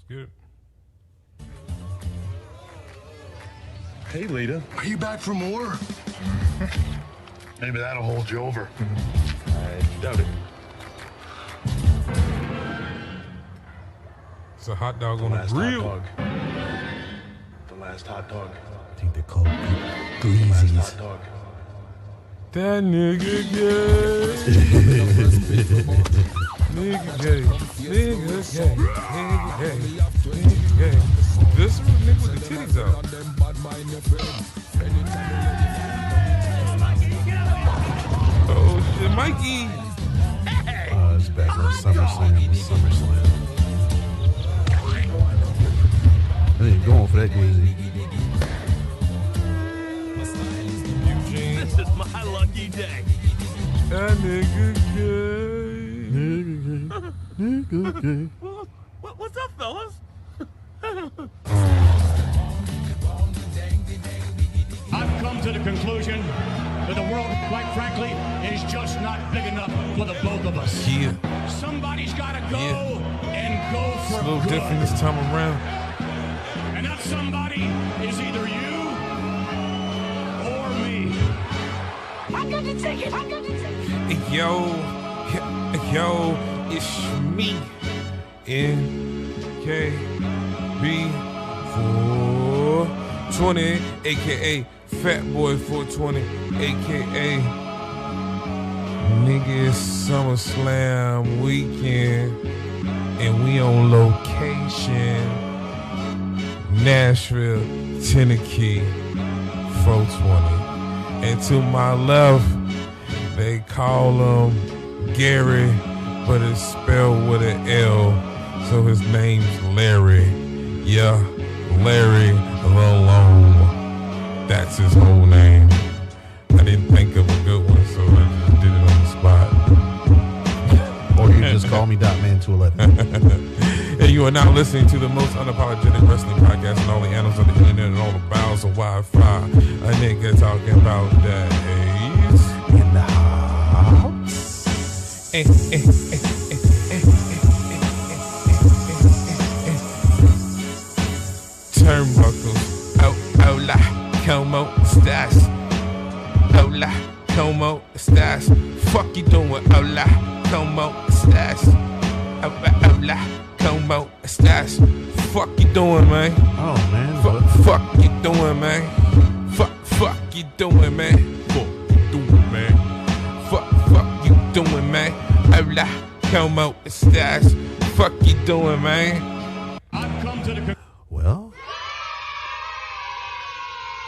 good. Hey, Lita. Are you back for more? Maybe that'll hold you over. I doubt it. It's a hot dog on a grill. The last hot dog. I think they're called Last Greasies. hot dog. That nigga gay. Nigga gay. Nigga gay. Nigga gay. Nigga gay. This nigga with the titties out. Oh shit, Mikey. It's back on SummerSlam. I ain't going for that Greasy. Eugene. This is my lucky day. That nigga gay. What's up, fellas? I've come to the conclusion that the world, quite frankly, is just not big enough for the both of us. Yeah. Somebody's got to go Yeah. and go It's for a little good. different this time around. And that somebody is either you or me. I got the ticket. Yo, it's me, Nkb420, aka Fat Boy 420, aka nigga, it's Summerslam weekend, and we on location, Nashville, Tennessee, 420. And to my left, they call him Gary, but it's spelled with an L, so his name's Larry. Yeah, Larry Lalone. That's his whole name. I didn't think of a good one, so I just did it on the spot. Or you just call me Dotman 211. And you are now listening to the most unapologetic wrestling podcast in all the annals of the internet and all the bowels of Wi-Fi. A nigga talking about that A's In the house. Turnbuckles. Hola, como estás? Hola, como estás? Fuck you doing? Hola, como estás? Hola, como estás? Fuck you doing, man? Oh, man. Fuck you doing, man? Fuck you doing, man? Fuck you doing, man? Fuck you doing, man? Hola, como estás? Fuck you doing, man? I've come to the Well,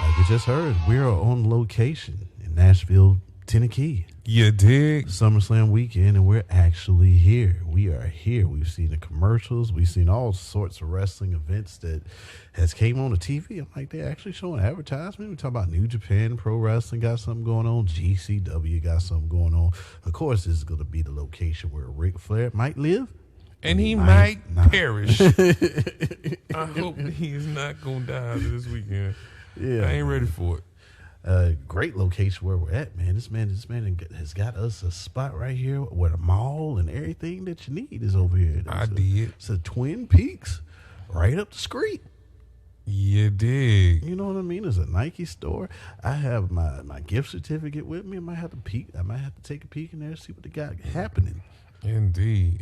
like you just heard, we're on location in Nashville, Tennessee. You dig? SummerSlam weekend, and we're actually here. We are here. We've seen the commercials. We've seen all sorts of wrestling events that has came on the TV. I'm like, they're actually showing advertisement. We talk about New Japan Pro Wrestling got something going on. GCW got something going on. Of course, this is going to be the location where Ric Flair might live. And he might perish. I hope he is not going to die this weekend. Yeah, I ain't ready for it. Great location where we're at, man. This man has got us a spot right here where the mall and everything that you need is over here. It's a Twin Peaks right up the street. You dig? You know what I mean? There's a Nike store. I have my gift certificate with me. I might have to take a peek in there and see what they got happening. Indeed,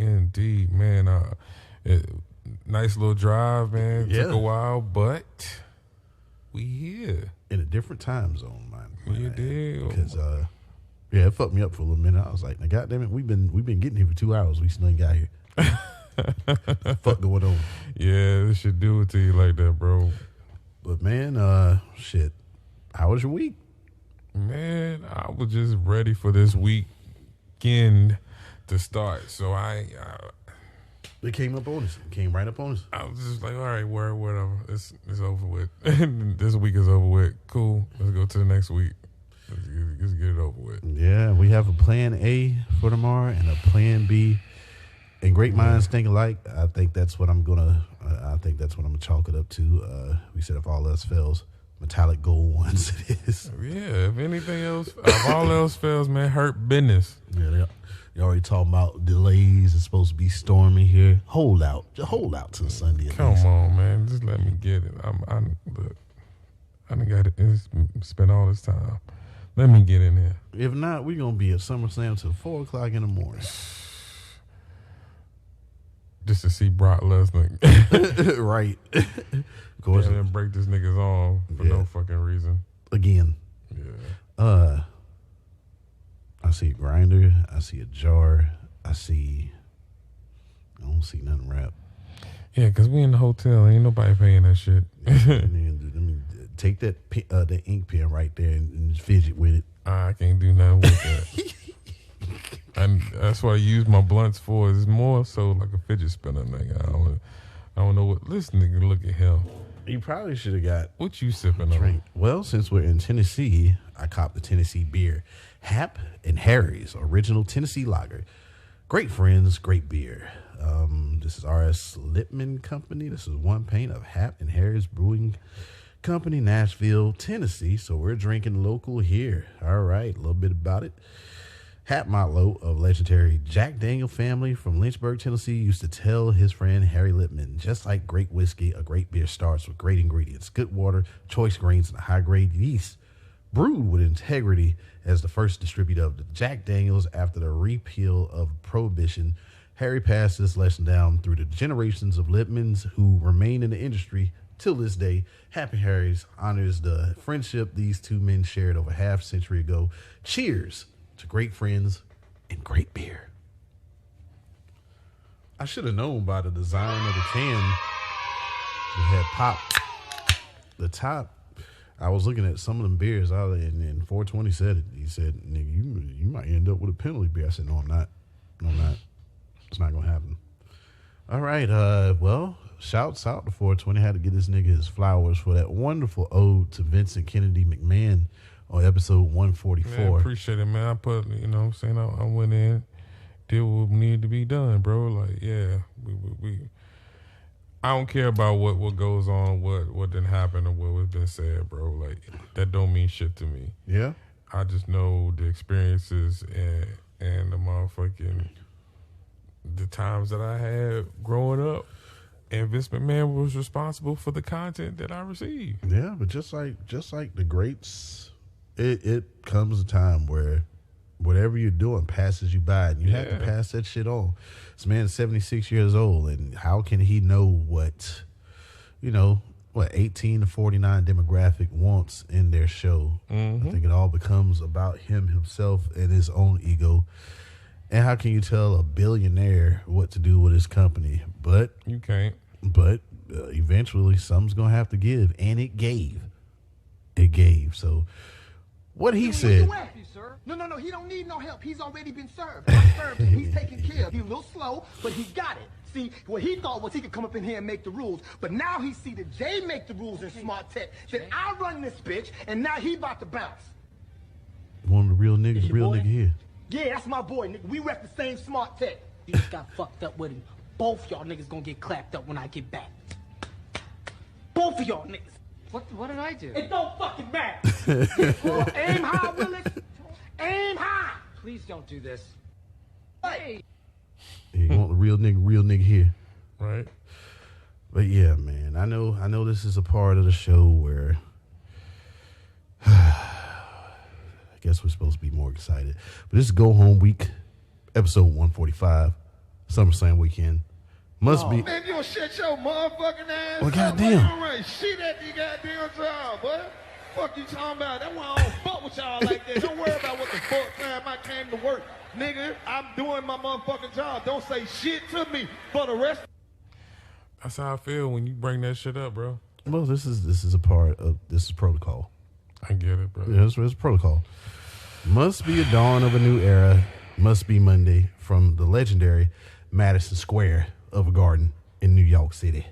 man. Nice little drive, man. Yeah. Took a while, but we here. In a different time zone, man. You did? Because it fucked me up for a little minute. I was like, now, goddamn it, we've been getting here for 2 hours. We still ain't got here. Fuck going on? Yeah, this should do it to you like that, bro. But man, shit. How was your week? Man, I was just ready for this weekend to start. So It came up on us. It came right up on us. I was just like, all right, whatever. It's over with. This week is over with. Cool. Let's go to the next week. Let's get it over with. Yeah, we have a plan A for tomorrow and a plan B. And great minds think alike. I think that's what I'm gonna chalk it up to. We said if all else fails, metallic gold ones it is. Yeah, if anything else, if all else fails, man, hurt business. Yeah, You already talking about delays. It's supposed to be stormy here. Hold out. Just hold out till Sunday. Come on, man. Just let me get it. Look, I done got to spend all this time. Let me get in there. If not, we're going to be at SummerSlam till 4 o'clock in the morning. Just to see Brock Lesnar. Right. Of course. And then break this nigga's arm for no fucking reason. Again. Yeah. I see a grinder. I see a jar. I don't see nothing wrapped. Yeah, because we in the hotel. Ain't nobody paying that shit. Let me take that the ink pen right there and fidget with it. I can't do nothing with that. And that's what I use my blunts for. It's more so like a fidget spinner, nigga. I don't know what. Listen, nigga, look at him. You probably should have got what you sipping on. Well, since we're in Tennessee, I copped the Tennessee beer, Hap and Harry's original Tennessee lager. Great friends, great beer. This is R.S. Lippman Company. This is one pint of Hap and Harry's Brewing Company, Nashville, Tennessee. So we're drinking local here. All right, a little bit about it. Hap Motlow of legendary Jack Daniel family from Lynchburg, Tennessee, used to tell his friend Harry Lippman, just like great whiskey, a great beer starts with great ingredients, good water, choice grains, and a high-grade yeast. Brewed with integrity as the first distributor of the Jack Daniels after the repeal of Prohibition, Harry passed this lesson down through the generations of Lippmans who remain in the industry till this day. Happy Harry's honors the friendship these two men shared over half a century ago. Cheers to great friends and great beer. I should have known by the design of the can. It had popped the top. I was looking at some of them beers out there, and 420 said it. He said, "Nigga, you might end up with a penalty beer." I said, "No, I'm not. No, I'm not. It's not gonna happen." All right. Well, shouts out to 420. Had to get this nigga his flowers for that wonderful ode to Vincent Kennedy McMahon on episode 144. Man, appreciate it, man. I put, you know what I'm saying, I went in, did what needed to be done, bro. Like, yeah, we I don't care about what goes on, what didn't happen, or what was been said, bro. Like, that don't mean shit to me. Yeah. I just know the experiences and the motherfucking, the times that I had growing up. And Vince McMahon was responsible for the content that I received. Yeah, but just like the greats, it comes a time where whatever you're doing passes you by, and you have to pass that shit on. This man's 76 years old, and how can he know what 18 to 49 demographic wants in their show? Mm-hmm. I think it all becomes about him himself and his own ego. And how can you tell a billionaire what to do with his company? But you can't. But eventually, something's gonna have to give, and it gave. It gave. So, what he said. No, he don't need no help. He's already been served. I served him. He's taken care of. He's a little slow, but he got it. See, what he thought was he could come up in here and make the rules, but now he see that Jay make the rules in Smart Tech. Said I run this bitch, and now he about to bounce. One of the real niggas, nigga here. Yeah, that's my boy, nigga. We rep the same Smart Tech. You just got fucked up with him. Both y'all niggas gonna get clapped up when I get back. Both of y'all niggas. What did I do? It don't fucking matter. Well, aim high, Willis. Aim high. Please don't do this. Hey. You want the real nigga here. Right. But yeah, man, I know this is a part of the show where I guess we're supposed to be more excited. But this is Go Home Week, episode 145, SummerSlam weekend. Must be. Man, you don't shut your motherfucking ass. Well, goddamn. All right, shit at the goddamn job, boy. Fuck you talking about? That's why I don't fuck with y'all like that. Don't worry about what the fuck time I came to work. Nigga, I'm doing my motherfucking job. Don't say shit to me for the rest. That's how I feel when you bring that shit up, bro. Well, this is a part of this is protocol. I get it, bro. Yeah, it's protocol. Must be a dawn of a new era. Must be Monday from the legendary Madison Square of a Garden in New York City.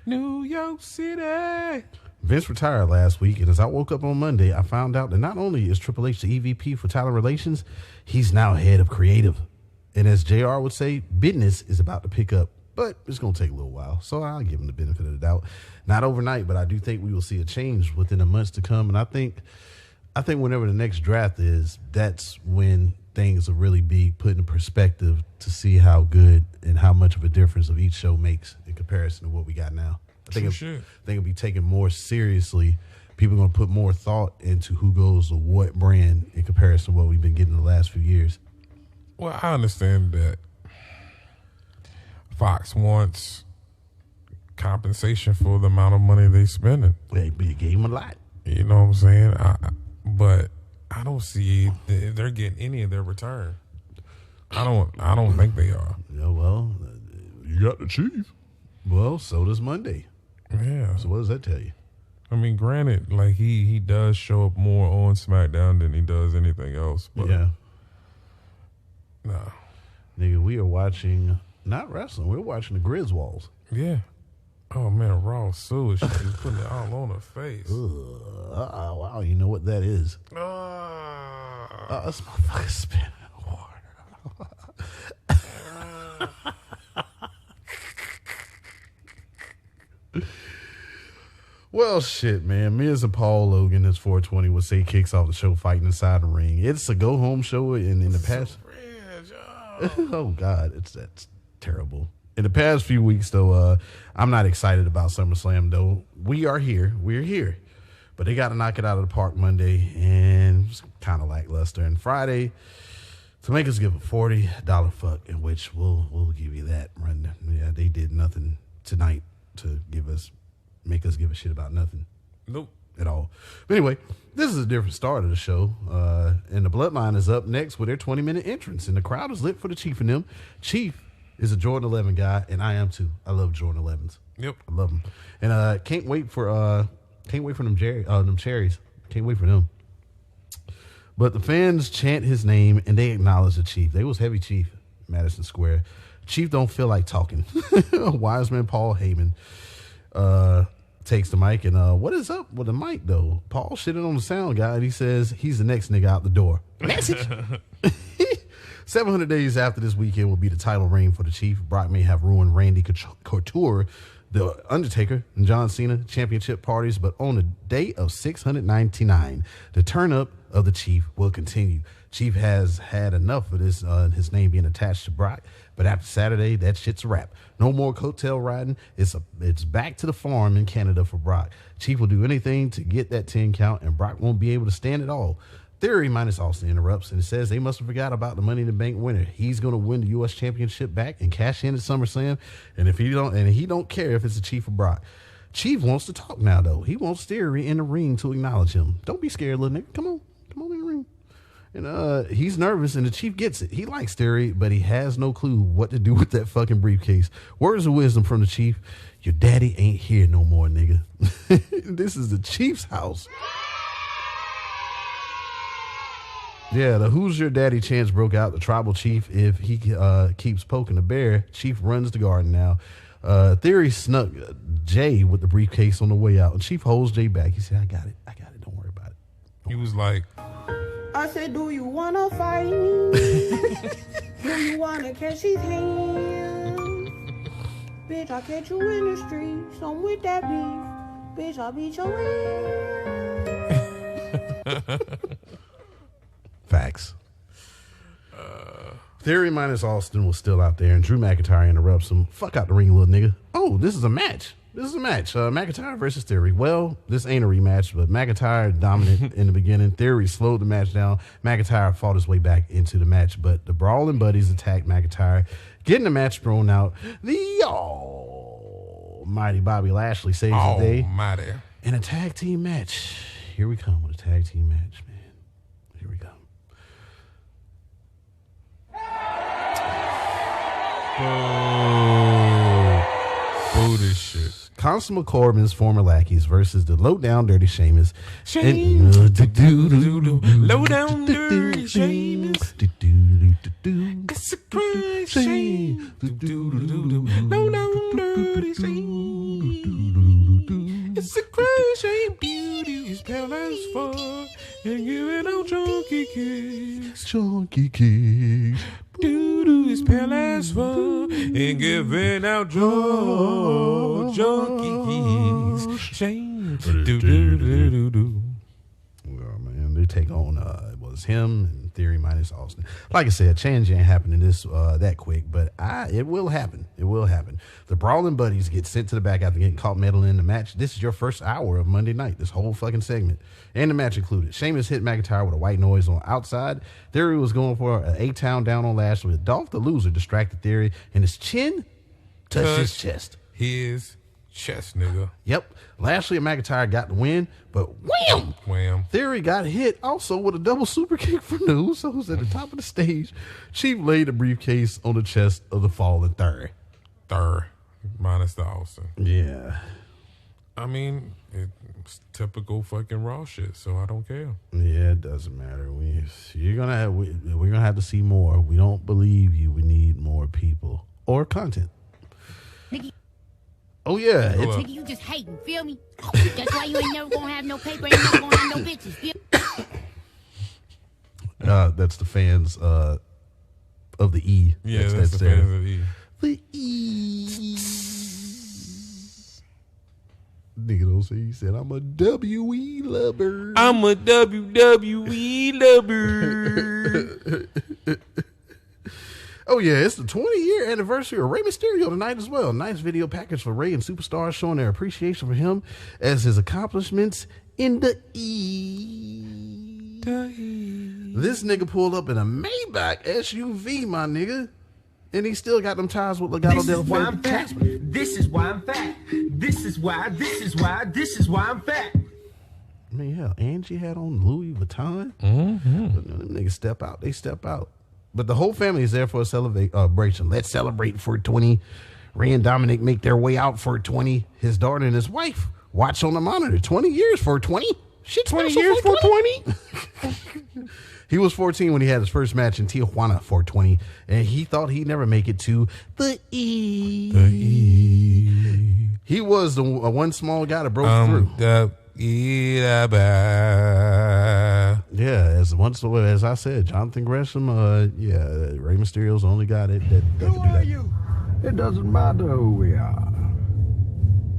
New York City. Vince retired last week, and as I woke up on Monday, I found out that not only is Triple H the EVP for talent relations, he's now head of creative. And as JR would say, business is about to pick up, but it's going to take a little while. So I'll give him the benefit of the doubt. Not overnight, but I do think we will see a change within the months to come. And I think whenever the next draft is, that's when things will really be put in perspective to see how good and how much of a difference of each show makes in comparison to what we got now. I think it'll be taken more seriously. People are going to put more thought into who goes to what brand in comparison to what we've been getting the last few years. Well, I understand that Fox wants compensation for the amount of money they spending. But you gave them a lot. You know what I'm saying? But I don't see they're getting any of their return. I don't think they are. Yeah, well, you got the Chief. Well, so does Monday. Yeah. So what does that tell you? I mean, granted, like he does show up more on SmackDown than he does anything else. But yeah. Nah. Nigga, we are watching, not wrestling, we're watching the Griswolds. Yeah. Oh, man, raw sewage. She's just putting it all on her face. Wow, you know what that is. This motherfucker spinning water. Well, shit, man. Miz and Paul Logan as 420 would say kicks off the show fighting inside the ring. It's a go-home show in the past. Oh, God. That's terrible. In the past few weeks, though, I'm not excited about SummerSlam, though. We're here. But they got to knock it out of the park Monday, and it's kind of lackluster. And Friday, to make us give a $40 fuck, in which we'll give you that. Yeah, they did nothing tonight to make us give a shit about nothing. Nope. At all. But anyway, this is a different start of the show. And the Bloodline is up next with their 20-minute entrance. And the crowd is lit for the Chief and them. Chief is a Jordan 11 guy, and I am too. I love Jordan 11s. Yep. I love them. And can't wait for them cherries. Can't wait for them. But the fans chant his name, and they acknowledge the Chief. They was heavy Chief, Madison Square. Chief don't feel like talking. Wiseman Paul Heyman takes the mic, and what is up with the mic, though? Paul shitted on the sound guy, and he says he's the next nigga out the door. Message. 700 days after this weekend will be the title reign for the Chief. Brock may have ruined Randy Couture, the Undertaker, and John Cena championship parties, but on the day of 699, the turn up of the Chief will continue. Chief has had enough of this, his name being attached to Brock, but after Saturday, that shit's a wrap. No more coattail riding. It's back to the farm in Canada for Brock. Chief will do anything to get that 10 count, and Brock won't be able to stand it all. Theory minus Austin interrupts and says they must have forgot about the Money in the Bank winner. He's going to win the U.S. Championship back and cash in at SummerSlam, and he don't care if it's the Chief or Brock. Chief wants to talk now, though. He wants Theory in the ring to acknowledge him. Don't be scared, little nigga. Come on in the ring. And he's nervous, and the Chief gets it. He likes Theory, but he has no clue what to do with that fucking briefcase. Words of wisdom from the Chief. Your daddy ain't here no more, nigga. This is the Chief's house. Yeah, the Who's Your Daddy chants broke out. The tribal chief, if he keeps poking the bear, Chief runs the garden now. Theory snuck Jay with the briefcase on the way out, and Chief holds Jay back. He said, I got it. Don't worry about it. He was like, I said, do you want to fight me? Do you want to catch his hands? Bitch, I'll catch you in the streets. I'm with that beef. Bitch, I'll beat your ass. Facts. Theory minus Austin was still out there, and Drew McIntyre interrupts him. Fuck out the ring, little nigga. Oh, this is a match. McIntyre versus Theory. Well, this ain't a rematch, but McIntyre dominant in the beginning. Theory slowed the match down. McIntyre fought his way back into the match, but the Brawling Buddies attacked McIntyre, getting the match thrown out. The almighty Bobby Lashley saves the day. Almighty. In a tag team match. Here we come with a tag team match, man. Here we go. Boo this shit. Constable Corbin's former lackeys versus the low down dirty Sheamus. Low down dirty Sheamus. It's a crazy shame. Low down dirty Sheamus. It's a crazy shame. Beauty is pale as fuck and giving out chunky kicks. Doo-doo is pale as fuck and giving out junkie kicks. Shame. Doo-doo-doo-doo-doo. Well, man, they take on, it was him and Theory minus Austin. Like I said, change ain't happening that quick, but it will happen. It will happen. The Brawling Buddies get sent to the back after getting caught meddling in the match. This is your first hour of Monday night, this whole fucking segment. And the match included. Sheamus hit McIntyre with a white noise on outside. Theory was going for an A-Town down on Lashley. Dolph the Loser distracted Theory, and his chin touched his chest. His chest, nigga. Yep. Lashley and McIntyre got the win, but wham! Wham. Theory got hit also with a double super kick from the Usos at the top of the stage. Chief laid the briefcase on the chest of the fallen Third. Minus the Austin. Yeah. I mean, it's typical fucking Raw shit, so I don't care. Yeah, it doesn't matter. We're gonna have to see more. We don't believe you. We need more people or content. Oh yeah, Nigga, you just hating, feel me? That's why you ain't never gonna have no paper, ain't never gonna have no bitches, feel that's the fans of the E. Yeah, that's the fans of the E. The E. Nigga don't say, he said, I'm a WE lover. I'm a WWE lover. Oh, yeah, it's the 20-year anniversary of Rey Mysterio tonight as well. Nice video package for Rey and Superstars showing their appreciation for him as his accomplishments in the E. This nigga pulled up in a Maybach SUV, my nigga. And he still got them ties with Legado del Fantasma. This is why I'm fat. This is why I'm fat. I mean, hell, Angie had on Louis Vuitton. Mm-hmm. But them niggas step out. They step out. But the whole family is there for a celebration. Let's celebrate 420. Rey and Dominic make their way out for 20. His daughter and his wife watch on the monitor. 20 years for 20. Shit, 20 years for 20. He was 14 when he had his first match in Tijuana for 20, and he thought he'd never make it to the E. The E. He was the one small guy that broke through. Yeah, as I said, Jonathan Gresham, Rey Mysterio's the only guy that can do that. Who are you? It doesn't matter who we are.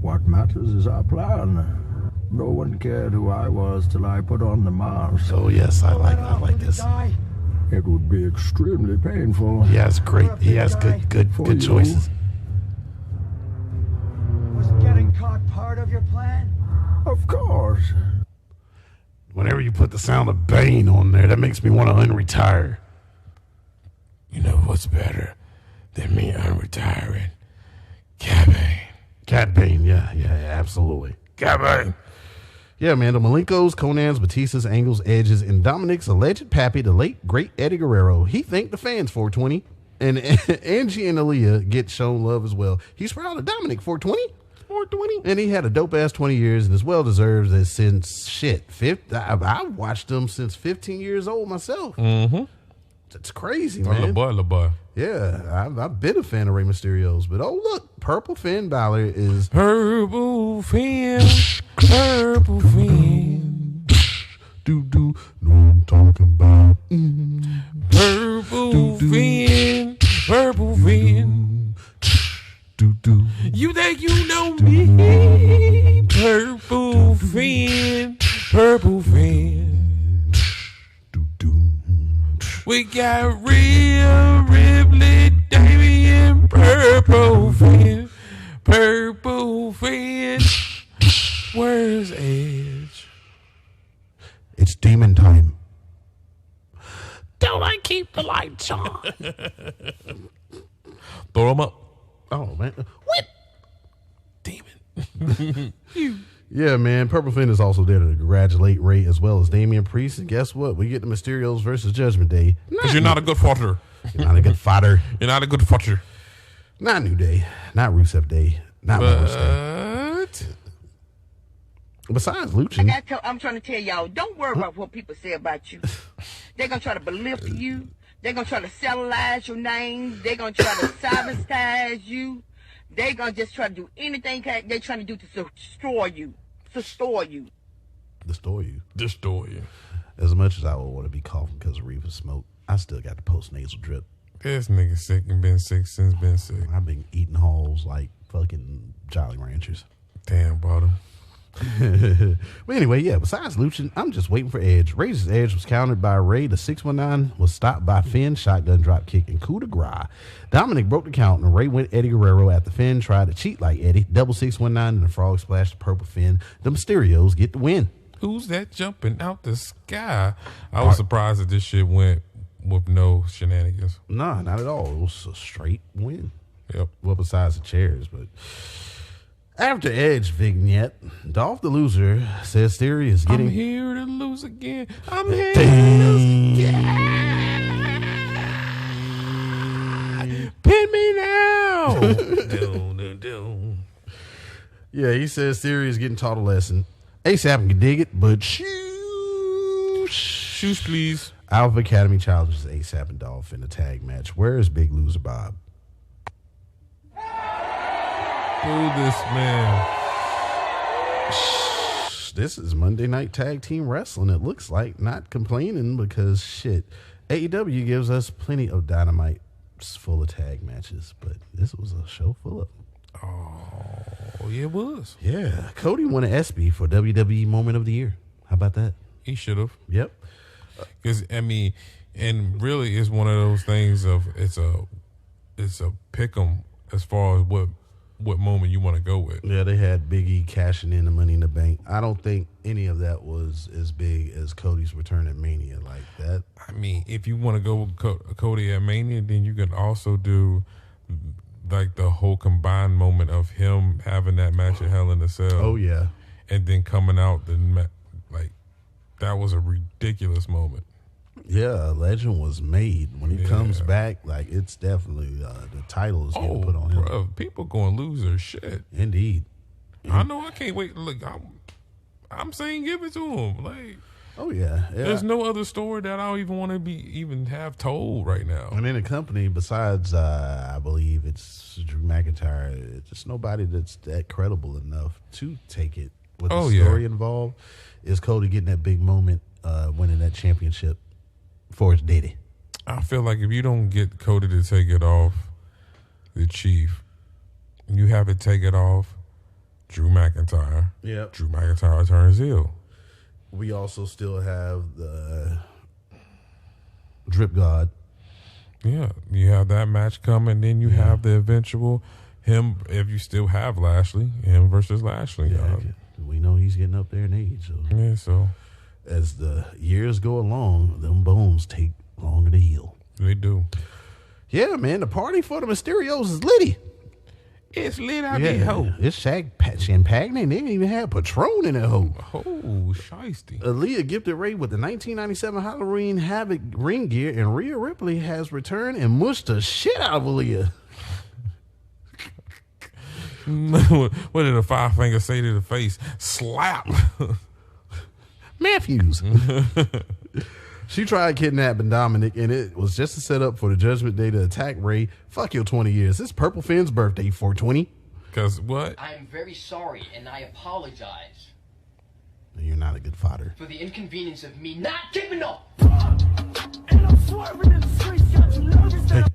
What matters is our plan. No one cared who I was till I put on the mask. Oh yes, I like this. It would be extremely painful. He has good choices. Was getting caught part of your plan? Of course. Whenever you put the sound of Bane on there, that makes me want to unretire. You know what's better than me unretiring? Cat Bane, yeah, absolutely. Cat Bane. Yeah, man, the Malenkos, Conans, Batistas, Angles, Edges, and Dominic's alleged pappy, the late, great Eddie Guerrero. He thanked the fans 420, and Angie and Aaliyah get shown love as well. He's proud of Dominic 420. 420. And he had a dope-ass 20 years and is well-deserved as since, I watched him since 15 years old myself. Mm-hmm. That's crazy, man. LeBoy. Yeah, I've been a fan of Rey Mysterio's, but oh, look, Purple Finn Balor is... Purple Finn. Purple Finn. Do, know what I'm talking about. Purple Finn. Purple Finn. Do. You think you know me? Purple Finn. Purple Finn. We got Rhea Ripley, Damian, Purple Finn. Purple Finn. Where's Edge? It's demon time. Don't I keep the lights on? Throw them up. Oh, man. What? Demon. Yeah, man. Purple Finn is also there to congratulate Rey as well as Damian Priest. And guess what? We get the Mysterios versus Judgment Day. Because you're not a good fighter. You're not a good fighter. You're not a good fighter. Not New Day. Not Rusev Day. Not Morris Day. Besides Lucci. I'm trying to tell y'all, don't worry about what people say about you. They're going to try to belittle you. They're going to try to cellularize your name. They're going to try to sabotage you. They're going to just try to do anything they're trying to do to destroy you. Destroy you. As much as I would want to be coughing because of reefer smoke, I still got the post-nasal drip. This nigga sick and been sick since been sick. I've been eating halls like fucking Jolly Ranchers. Damn, brother. But anyway, yeah, besides Luchin, I'm just waiting for Edge. Rey's Edge was countered by Rey. The 619 was stopped by Finn, shotgun drop kick, and coup de grace. Dominic broke the count, and Rey went Eddie Guerrero after Finn tried to cheat like Eddie. Double 619 and the frog splash the purple Finn. The Mysterios get the win. Who's that jumping out the sky? I was surprised that this shit went with no shenanigans. Nah, not at all. It was a straight win. Yep. Well, besides the chairs, but after Edge vignette, Dolph the Loser says Theory is getting... I'm here to lose again. I'm here to lose again. Pin me now. Yeah, he says Theory is getting taught a lesson. ASAP can dig it, but shoes, please. Alpha Academy challenges ASAP and Dolph in a tag match. Where is Big Loser Bob? Boo this man. This is Monday Night Tag Team Wrestling. It looks like, not complaining because shit. AEW gives us plenty of Dynamite full of tag matches, but this was a show full of them. Oh, yeah, it was. Yeah, Cody won an ESPY for WWE Moment of the Year. How about that? He should have. Yep. Because I mean, and really, it's one of those things of it's a pick 'em as far as what moment you want to go with. Yeah, they had Big E cashing in the Money in the Bank. I don't think any of that was as big as Cody's return at Mania like that. I mean, if you want to go with Cody at Mania, then you can also do like the whole combined moment of him having that match at Hell in a Cell. Oh yeah, and then coming out like that was a ridiculous moment. Yeah, a legend was made. When he comes back, like it's definitely the title is getting put on him. Bro, people going to lose their shit. Indeed. I know. I can't wait. Look, I'm saying give it to him. Like, oh yeah. There's no other story that I don't even want to even have told right now. And in the company, besides I believe it's Drew McIntyre, it's just nobody that's that credible enough to take it with the story involved. Is Cody getting that big moment, winning that championship for his daddy? I feel like if you don't get Cody to take it off the Chief, you have to take it off Drew McIntyre. Yep. Drew McIntyre turns heel. We also still have the Drip God. Yeah, you have that match coming. Then you have the eventual him, if you still have Lashley, him versus Lashley. Yeah, we know he's getting up there in age. So. Yeah, so as the years go along, them bones take longer to heal. They do. Yeah, man, the party for the Mysterios is litty. It's lit out there, ho. It's champagne. They didn't even have Patron in that hoe. Oh, shiesty. Aaliyah gifted Rey with the 1997 Halloween Havoc ring gear, and Rhea Ripley has returned and mushed the shit out of Aaliyah. What did a 5-finger say to the face? Slap. Matthews. She tried kidnapping Dominic, and it was just a setup for the Judgment Day to attack Rey. Fuck your 20 years. It's Purple Finn's birthday, 420. Because what? I am very sorry, and I apologize. You're not a good fodder. For the inconvenience of me not keeping up. And I'm swerving in the streets, got you nervous now.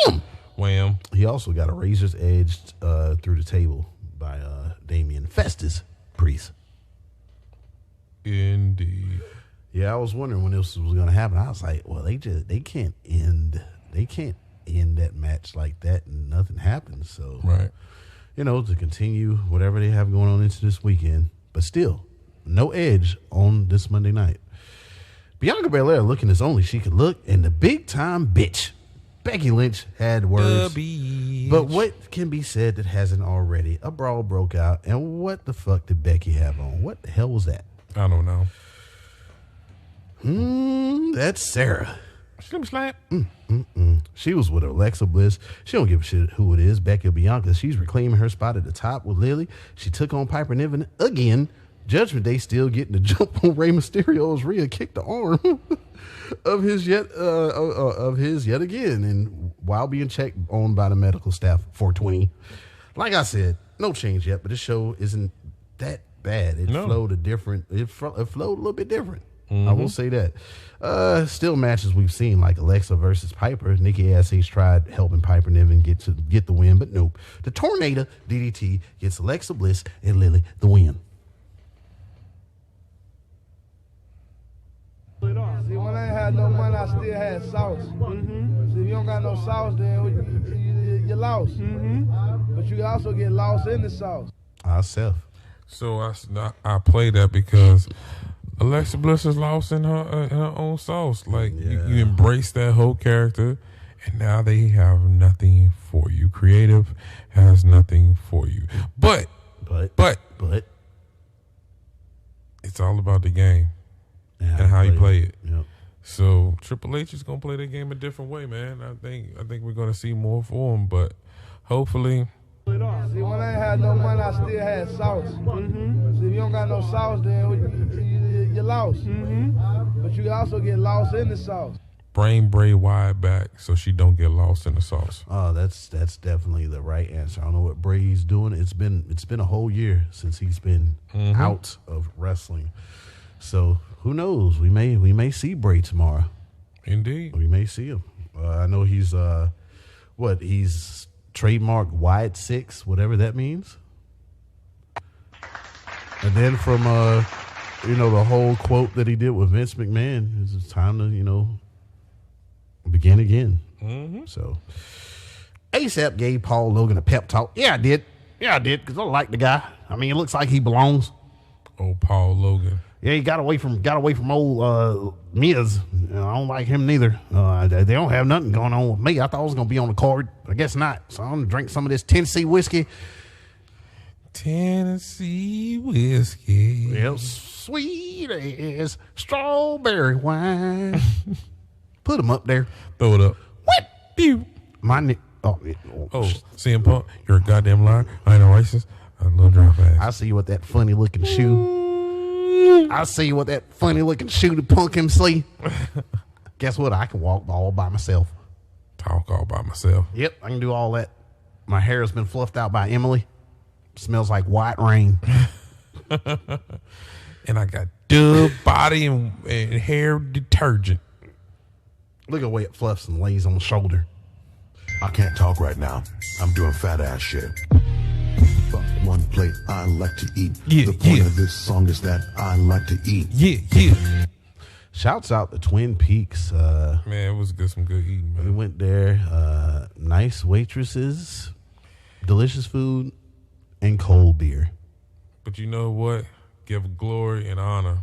Wham! Wham. He also got a razor's edge through the table by Damian Festus Priest. Indeed. Yeah, I was wondering when this was going to happen. I was like, well, they can't end that match like that and nothing happens. So, right, to continue whatever they have going on into this weekend, but still, no Edge on this Monday night. Bianca Belair looking as only she could look, and the big time bitch Becky Lynch had words. But what can be said that hasn't already? A brawl broke out, and what the fuck did Becky have on? What the hell was that? I don't know. That's Sarah. Slip slap. She was with Alexa Bliss. She don't give a shit who it is. Becky or Bianca. She's reclaiming her spot at the top with Lily. She took on Piper Niven again. Judgment Day still getting the jump on Rey Mysterio as Rhea kicked the arm of his yet again, and while being checked on by the medical staff. 420. Like I said, no change yet, but this show isn't that bad. It flowed a little bit different. I will say that. Still matches we've seen like Alexa versus Piper. Nikki ASH tried helping Piper Niven get the win, but nope. The Tornado DDT gets Alexa Bliss and Lily the win. See, when I ain't had no money, I still had sauce. See, if you don't got no sauce, then you're lost. But you can also get lost in the sauce. Ourself. So I play that because Alexa Bliss is lost in her own sauce. Like you embrace that whole character, and now they have nothing for you. Creative has nothing for you. But it's all about the game and how you play it. Yep. So Triple H is gonna play the game a different way, man. I think we're gonna see more for him, but hopefully. See, when I ain't had no money, I still had sauce. See, if you don't got no sauce, then you're lost. But you can also get lost in the sauce. Bring Bray Wyatt back so she don't get lost in the sauce. Oh, that's definitely the right answer. I don't know what Bray's doing. It's been a whole year since he's been out of wrestling. So who knows? We may see Bray tomorrow. Indeed, we may see him. I know he's he's trademark Wyatt 6, whatever that means. And then from the whole quote that he did with Vince McMahon, it's time to begin again. So ASAP gave Paul Logan a pep talk. Yeah, I did, because I like the guy. I mean, it looks like he belongs. Oh, Paul Logan. Yeah, he got away from old Miz. I don't like him neither. They don't have nothing going on with me. I thought I was going to be on the card. I guess not. So I'm going to drink some of this Tennessee whiskey. Tennessee whiskey. Well, sweet as strawberry wine. Put him up there. Throw it up. What? Pew. CM Punk, you're a goddamn liar. I ain't no racist. A little drop ass. I see you with that funny looking shoe. I see you with that funny looking shoe to Punk MC. Guess what? I can walk all by myself. Talk all by myself. Yep, I can do all that. My hair has been fluffed out by Emily. Smells like white rain. And I got Dove body and hair detergent. Look at the way it fluffs and lays on the shoulder. I can't talk right now. I'm doing fat ass shit. But one plate I like to eat. The point of this song is that I like to eat. Shouts out to Twin Peaks. Man, it was some good eating, man. We went there. Nice waitresses, delicious food, and cold beer. But you know what? Give glory and honor.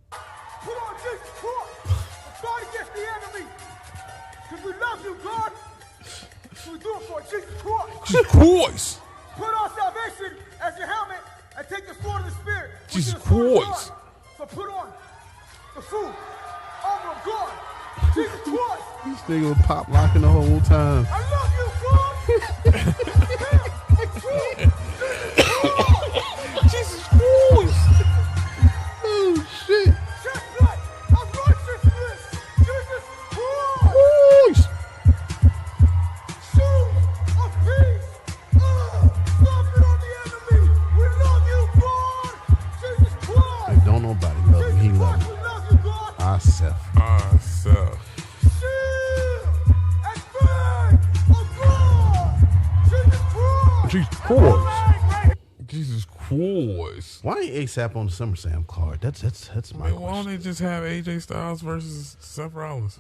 Put on Jesus Christ. Fight against the enemy. Because we love you, God. So we do it for Jesus Christ. Jesus Christ. Put on salvation as your helmet and take the sword of the Spirit. Jesus Christ. So put on the food. Armor of God. Jesus Christ. This nigga was pop locking the whole time. I love you, God. Jesus Christ. Oh, shit. Chestnut of righteousness. Jesus Christ. Shoes of peace. Stomping on the enemy. We love you, God. Jesus Christ. Like, don't nobody love him. He loves him. We love you, God. Ourself. Jesus Christ. Why ain't ASAP on the Summerslam card? That's my Man, why don't they just have AJ Styles versus Seth Rollins?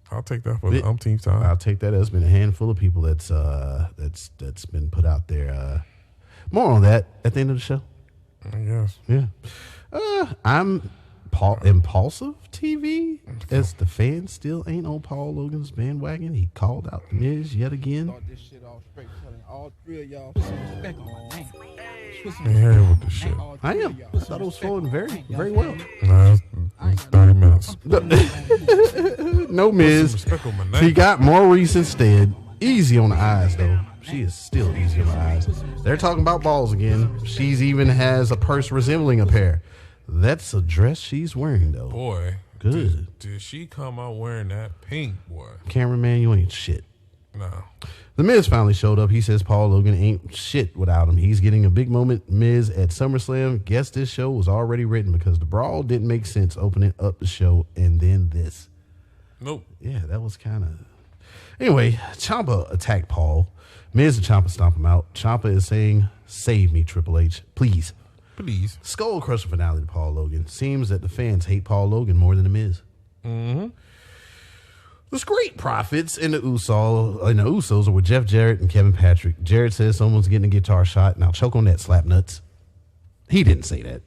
I'll take that for the umpteenth time. I'll take that. There's been a handful of people that's been put out there. More on that at the end of the show. I guess. Yeah. I'm Impulsive TV, as the fans still ain't on Paul Logan's bandwagon. He called out Miz yet again. Start this shit off straight, telling all three of y'all put some respect on my name. Man, with the shit. I am. I thought it was flowing very, very well. Nah, it's 30 minutes. No Miz. He got Maurice instead. Easy on the eyes, though. She is still easy on the eyes. They're talking about balls again. She's even has a purse resembling a pair. That's a dress she's wearing, though. Boy. Good. Did she come out wearing that pink, boy? Cameraman, you ain't shit. No. The Miz finally showed up. He says Paul Logan ain't shit without him. He's getting a big moment. Miz at SummerSlam. Guess this show was already written because the brawl didn't make sense opening up the show and then this. Nope. Yeah, that was kind of... Anyway, Ciampa attacked Paul. Miz and Ciampa stomp him out. Ciampa is saying, save me, Triple H. Please. Please. Skull Crusher finale to Paul Logan. Seems that the fans hate Paul Logan more than the Miz. Mm-hmm. The Street Profits and the Usos are with Jeff Jarrett and Kevin Patrick. Jarrett says someone's getting a guitar shot. Now choke on that, slap nuts. He didn't say that.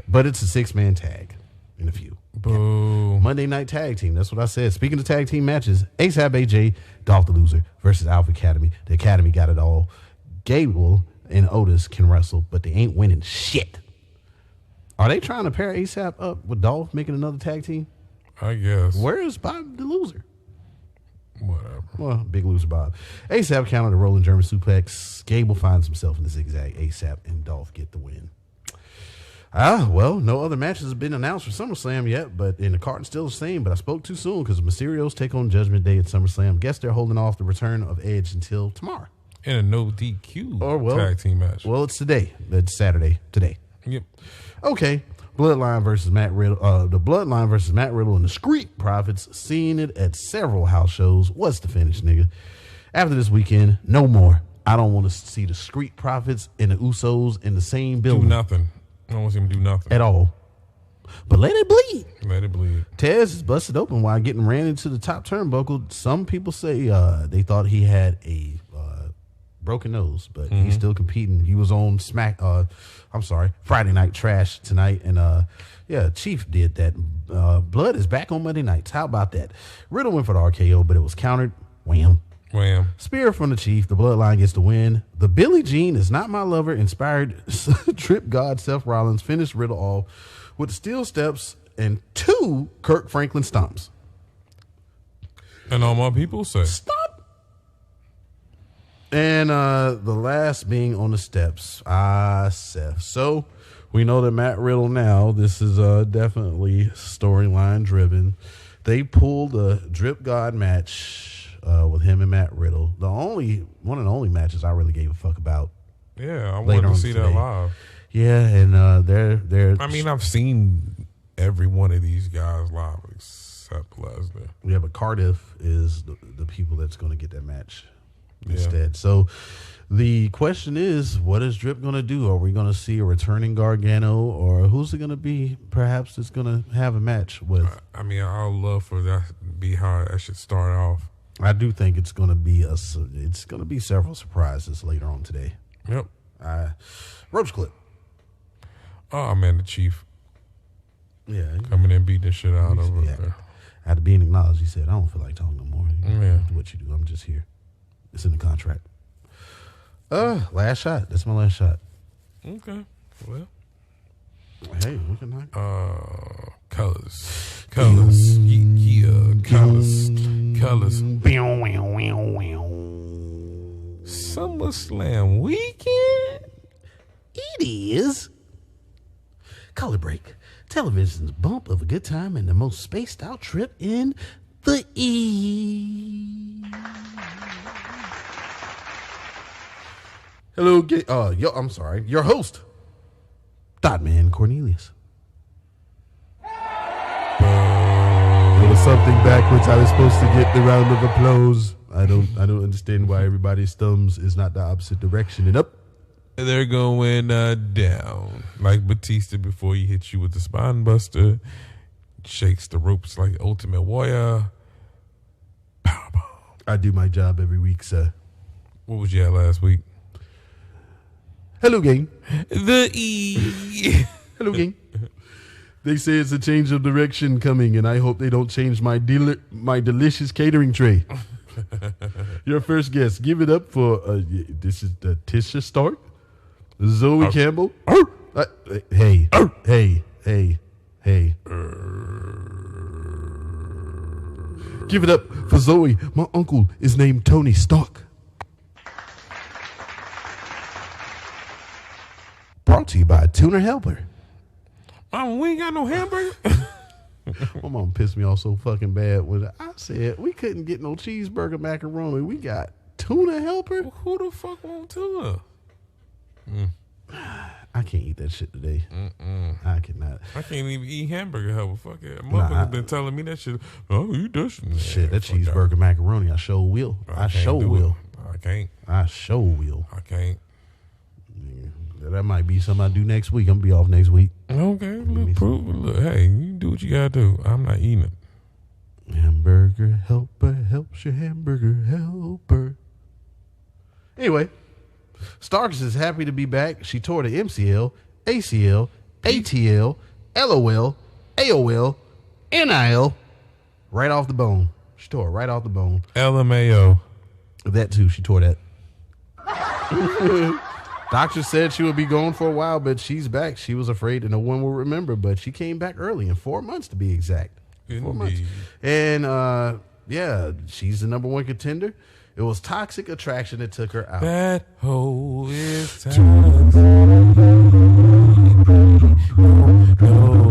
But it's a 6-man tag in a few. Boo. Monday Night Tag Team. That's what I said. Speaking of tag team matches, ASAP AJ, Dolph the Loser versus Alpha Academy. The Academy got it all. Gable and Otis can wrestle, but they ain't winning shit. Are they trying to pair ASAP up with Dolph, making another tag team? I guess. Where is Bob the Loser? Whatever. Well, big loser Bob. ASAP countered a rolling German suplex. Gable finds himself in the zigzag. ASAP and Dolph get the win. Well, no other matches have been announced for SummerSlam yet, but in the card still the same, but I spoke too soon because Mysterio's take on Judgment Day at SummerSlam. Guess they're holding off the return of Edge until tomorrow. In a no DQ tag team match. Well, it's today. It's Saturday. Today. Yep. Okay. Bloodline versus Matt Riddle. The Bloodline versus Matt Riddle and the Street Profits. Seeing it at several house shows. What's the finish, nigga? After this weekend, no more. I don't want to see the Street Profits and the Usos in the same building. Do nothing. I don't want to see him do nothing. At all. But let it bleed. Let it bleed. Tez is busted open while getting ran into the top turnbuckle. Some people say they thought he had a broken nose, but he's still competing. He was on Friday Night Trash tonight, and Chief did that. Blood is back on Monday nights. How about that? Riddle went for the RKO, but it was countered. Wham. Spear from the Chief. The Bloodline gets the win. The Billie Jean is not my lover inspired Trip God Seth Rollins finished Riddle off with steel steps and 2 Kirk Franklin stomps. And all my people say stop. And the last being on the steps. Seth. So we know that Matt Riddle now, this is definitely storyline driven. They pulled a Drip God match with him and Matt Riddle. One of the only matches I really gave a fuck about. Yeah, I wanted to see that live. Yeah, and they're I mean, I've seen every one of these guys live except Lesnar. Yeah, but Cardiff is the people that's going to get that match instead. So the question is, what is Drip going to do? Are we going to see a returning Gargano, or who's it going to be perhaps that's going to have a match with? I mean, I'd love for that to be how that should start off. I do think it's going to be several surprises later on today. Yep. Roach clip. Oh man, the Chief. Yeah. Coming in beating the shit out of her. After being acknowledged, he said, I don't feel like talking no more. Yeah. Do what you do. I'm just here. It's in the contract. Last shot. That's my last shot. Okay. Well. Hey, we can knock. Colors. Yeah. Colors. SummerSlam weekend. It is. Color break. Television's bump of a good time and the most spaced out trip in the E. Hello, your host, Dotman Cornelius. There was something backwards. I was supposed to get the round of applause. I don't understand why everybody's thumbs is not the opposite direction and up. They're going down like Batista before he hits you with the spine buster. Shakes the ropes like Ultimate Warrior. Powerbomb. I do my job every week, sir. What was you at last week? Hello, gang. The E. Hello, gang. They say it's a change of direction coming, and I hope they don't change my delicious catering tray. Your first guest. Give it up for this is Tisha Stark, Zoe Campbell. Hey. Give it up for Zoe. My uncle is named Tony Stark. Brought to you by Tuner Helper. Mom, we ain't got no hamburger. My mom pissed me off so fucking bad when I said we couldn't get no cheeseburger macaroni. We got tuna helper? Who the fuck want tuna? I can't eat that shit today. I cannot. I can't even eat hamburger helper. Fuck it. Motherfuckers been telling me that shit. Oh, you this shit. That cheeseburger macaroni. I sure will. I sure will. I can't. I sure will. I can't. Yeah, that might be something I do next week. I'm gonna be off next week. Okay, look, hey, you do what you gotta do. I'm not eating it. Hamburger helper helps your hamburger helper. Anyway, Starks is happy to be back. She tore the MCL, ACL, ATL, LOL, AOL, NIL right off the bone. She tore it right off the bone. LMAO. That too. She tore that. Doctor said she would be gone for a while, but she's back. She was afraid that no one will remember, but she came back early in 4 months to be exact. 4 months. And yeah, she's the number one contender. It was Toxic Attraction that took her out. That hoe is toxic. Know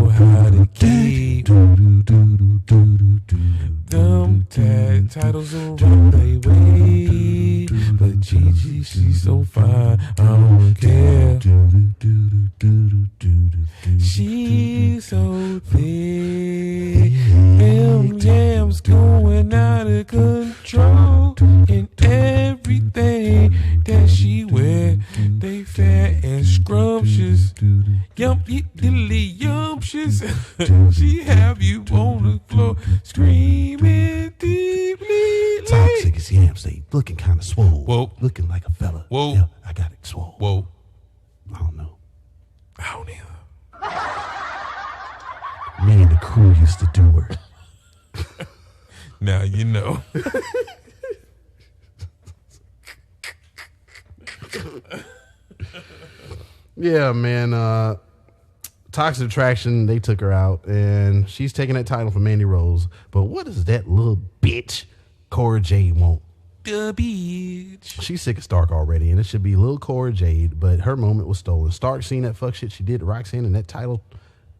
how to keep them tag titles around they way. But Gigi, she's so fine, I don't care. She's so thick, them jams going out of control. And everything that she wear, they fat and scrumptious. Yumpy yumptious. She have you on the floor screaming deeply. Toxic as yams, they looking kind of swole. Whoa. Looking like a fella. Whoa. Yeah, I got it swole. Whoa. I don't know. I don't either. Me and the crew used to do her. Now you know. Yeah, man. Toxic Attraction, they took her out, and she's taking that title from Mandy Rose. But what does that little bitch Cora Jade want? The bitch. She's sick of Stark already, and it should be little Cora Jade, but her moment was stolen. Stark seen that fuck shit she did to Roxanne, and that title,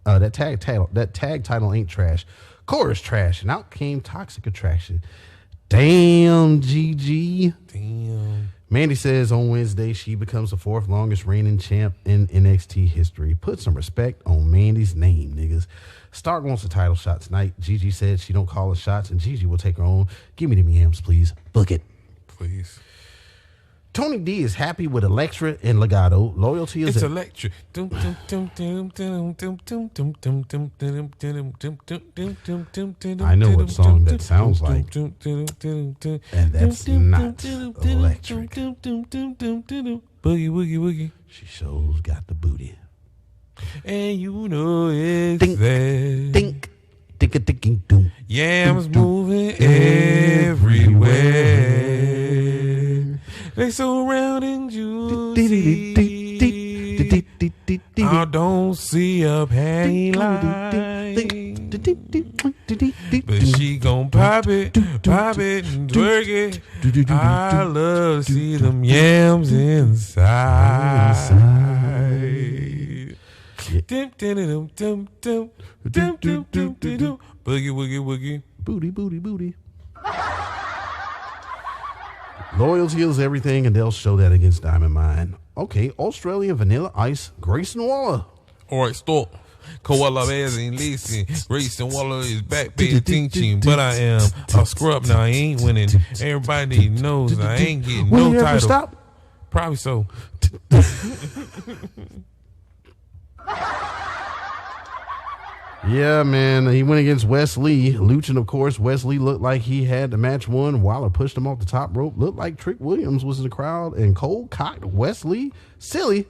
that tag title ain't trash. Cora's trash, and out came Toxic Attraction. Damn, GG. Damn. Mandy says on Wednesday she becomes the 4th longest reigning champ in NXT history. Put some respect on Mandy's name, niggas. Stark wants a title shot tonight. Gigi said she don't call the shots, and Gigi will take her own. Give me the yams, please. Book it. Please. Tony D is happy with Elektra and Legado. Loyalty is... It's electric. I know what song that sounds like. And that's not electric. Boogie, woogie, woogie. She shows got the booty. And you know it's Think, there. think, think, doom. Yams moving everywhere. They so round and juicy. I don't see a panty line. But she gon' pop it and twerk it. I love to see them yams inside. Boogie, woogie, woogie. Booty, booty, booty. Loyalty is everything, and they'll show that against Diamond Mine. Okay, Australian Vanilla Ice, Grayson Waller. All right, stop. Koala bears ain't lacing. Grayson Waller is back paying attention. But I am a scrub now. I ain't winning. Everybody knows I ain't getting no title. Stop? Probably so. Yeah, man. He went against Wes Lee. Luchin, of course. Wes Lee looked like he had the match won. Waller pushed him off the top rope. Looked like Trick Williams was in the crowd. And Cole cocked Wes Lee silly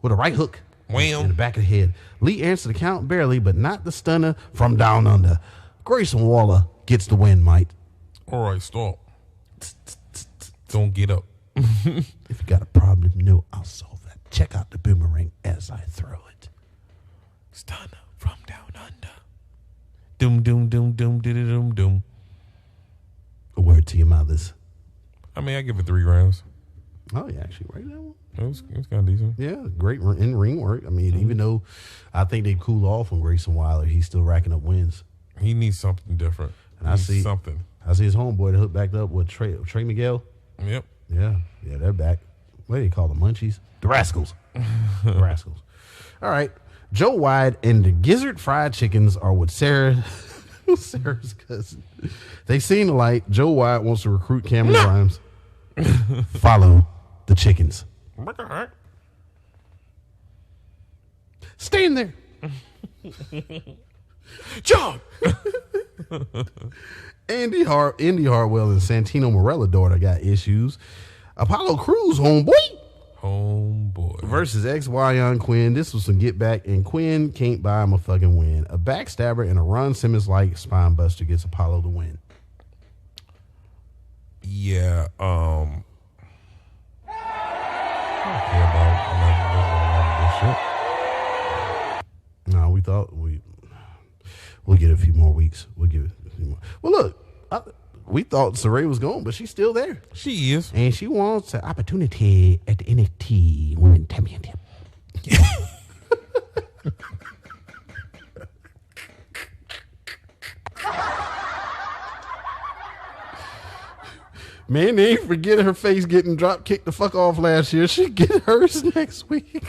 with a right hook. Wham. In the back of the head. Lee answered the count barely, but not the stunner from down under. Grayson Waller gets the win, Mike. All right, stop. Don't get up. If you got a problem, no, I'll solve that. Check out the boomerang as I throw it. Stunner from down under. Doom, doom, doom, doom, doom, doom. A word to your mothers. I mean, I give it 3 rounds. Oh, yeah, actually, right now. It was kind of decent. Yeah, great in-ring work. I mean, even though I think they cool off on Grayson Waller, he's still racking up wins. He needs something different. And I see something. I see his homeboy that hooked back up with Trey Miguel. Yep. Yeah, they're back. What do you call them? Munchies? The Rascals. The Rascals. All right. Joe White and the Gizzard Fried Chickens are with Sarah's cousin. They seen the light. Joe White wants to recruit Cameron Grimes. Follow the chickens. Stand there. John. Indy Hartwell and Santino Morella daughter got issues. Apollo Crews, homeboy versus XY Quinn. This was some get back, and Quinn can't buy him a fucking win. A backstabber and a Ron Simmons like spine buster gets Apollo the win. Yeah. I don't care about No, we thought we'll get a few more weeks. We'll give it a few more. Well, look, we thought Saray was gone, but she's still there. She is, and she wants an opportunity at the NXT Women's Championship. Man, they ain't forgetting her face getting drop kicked the fuck off last year. She get hers next week.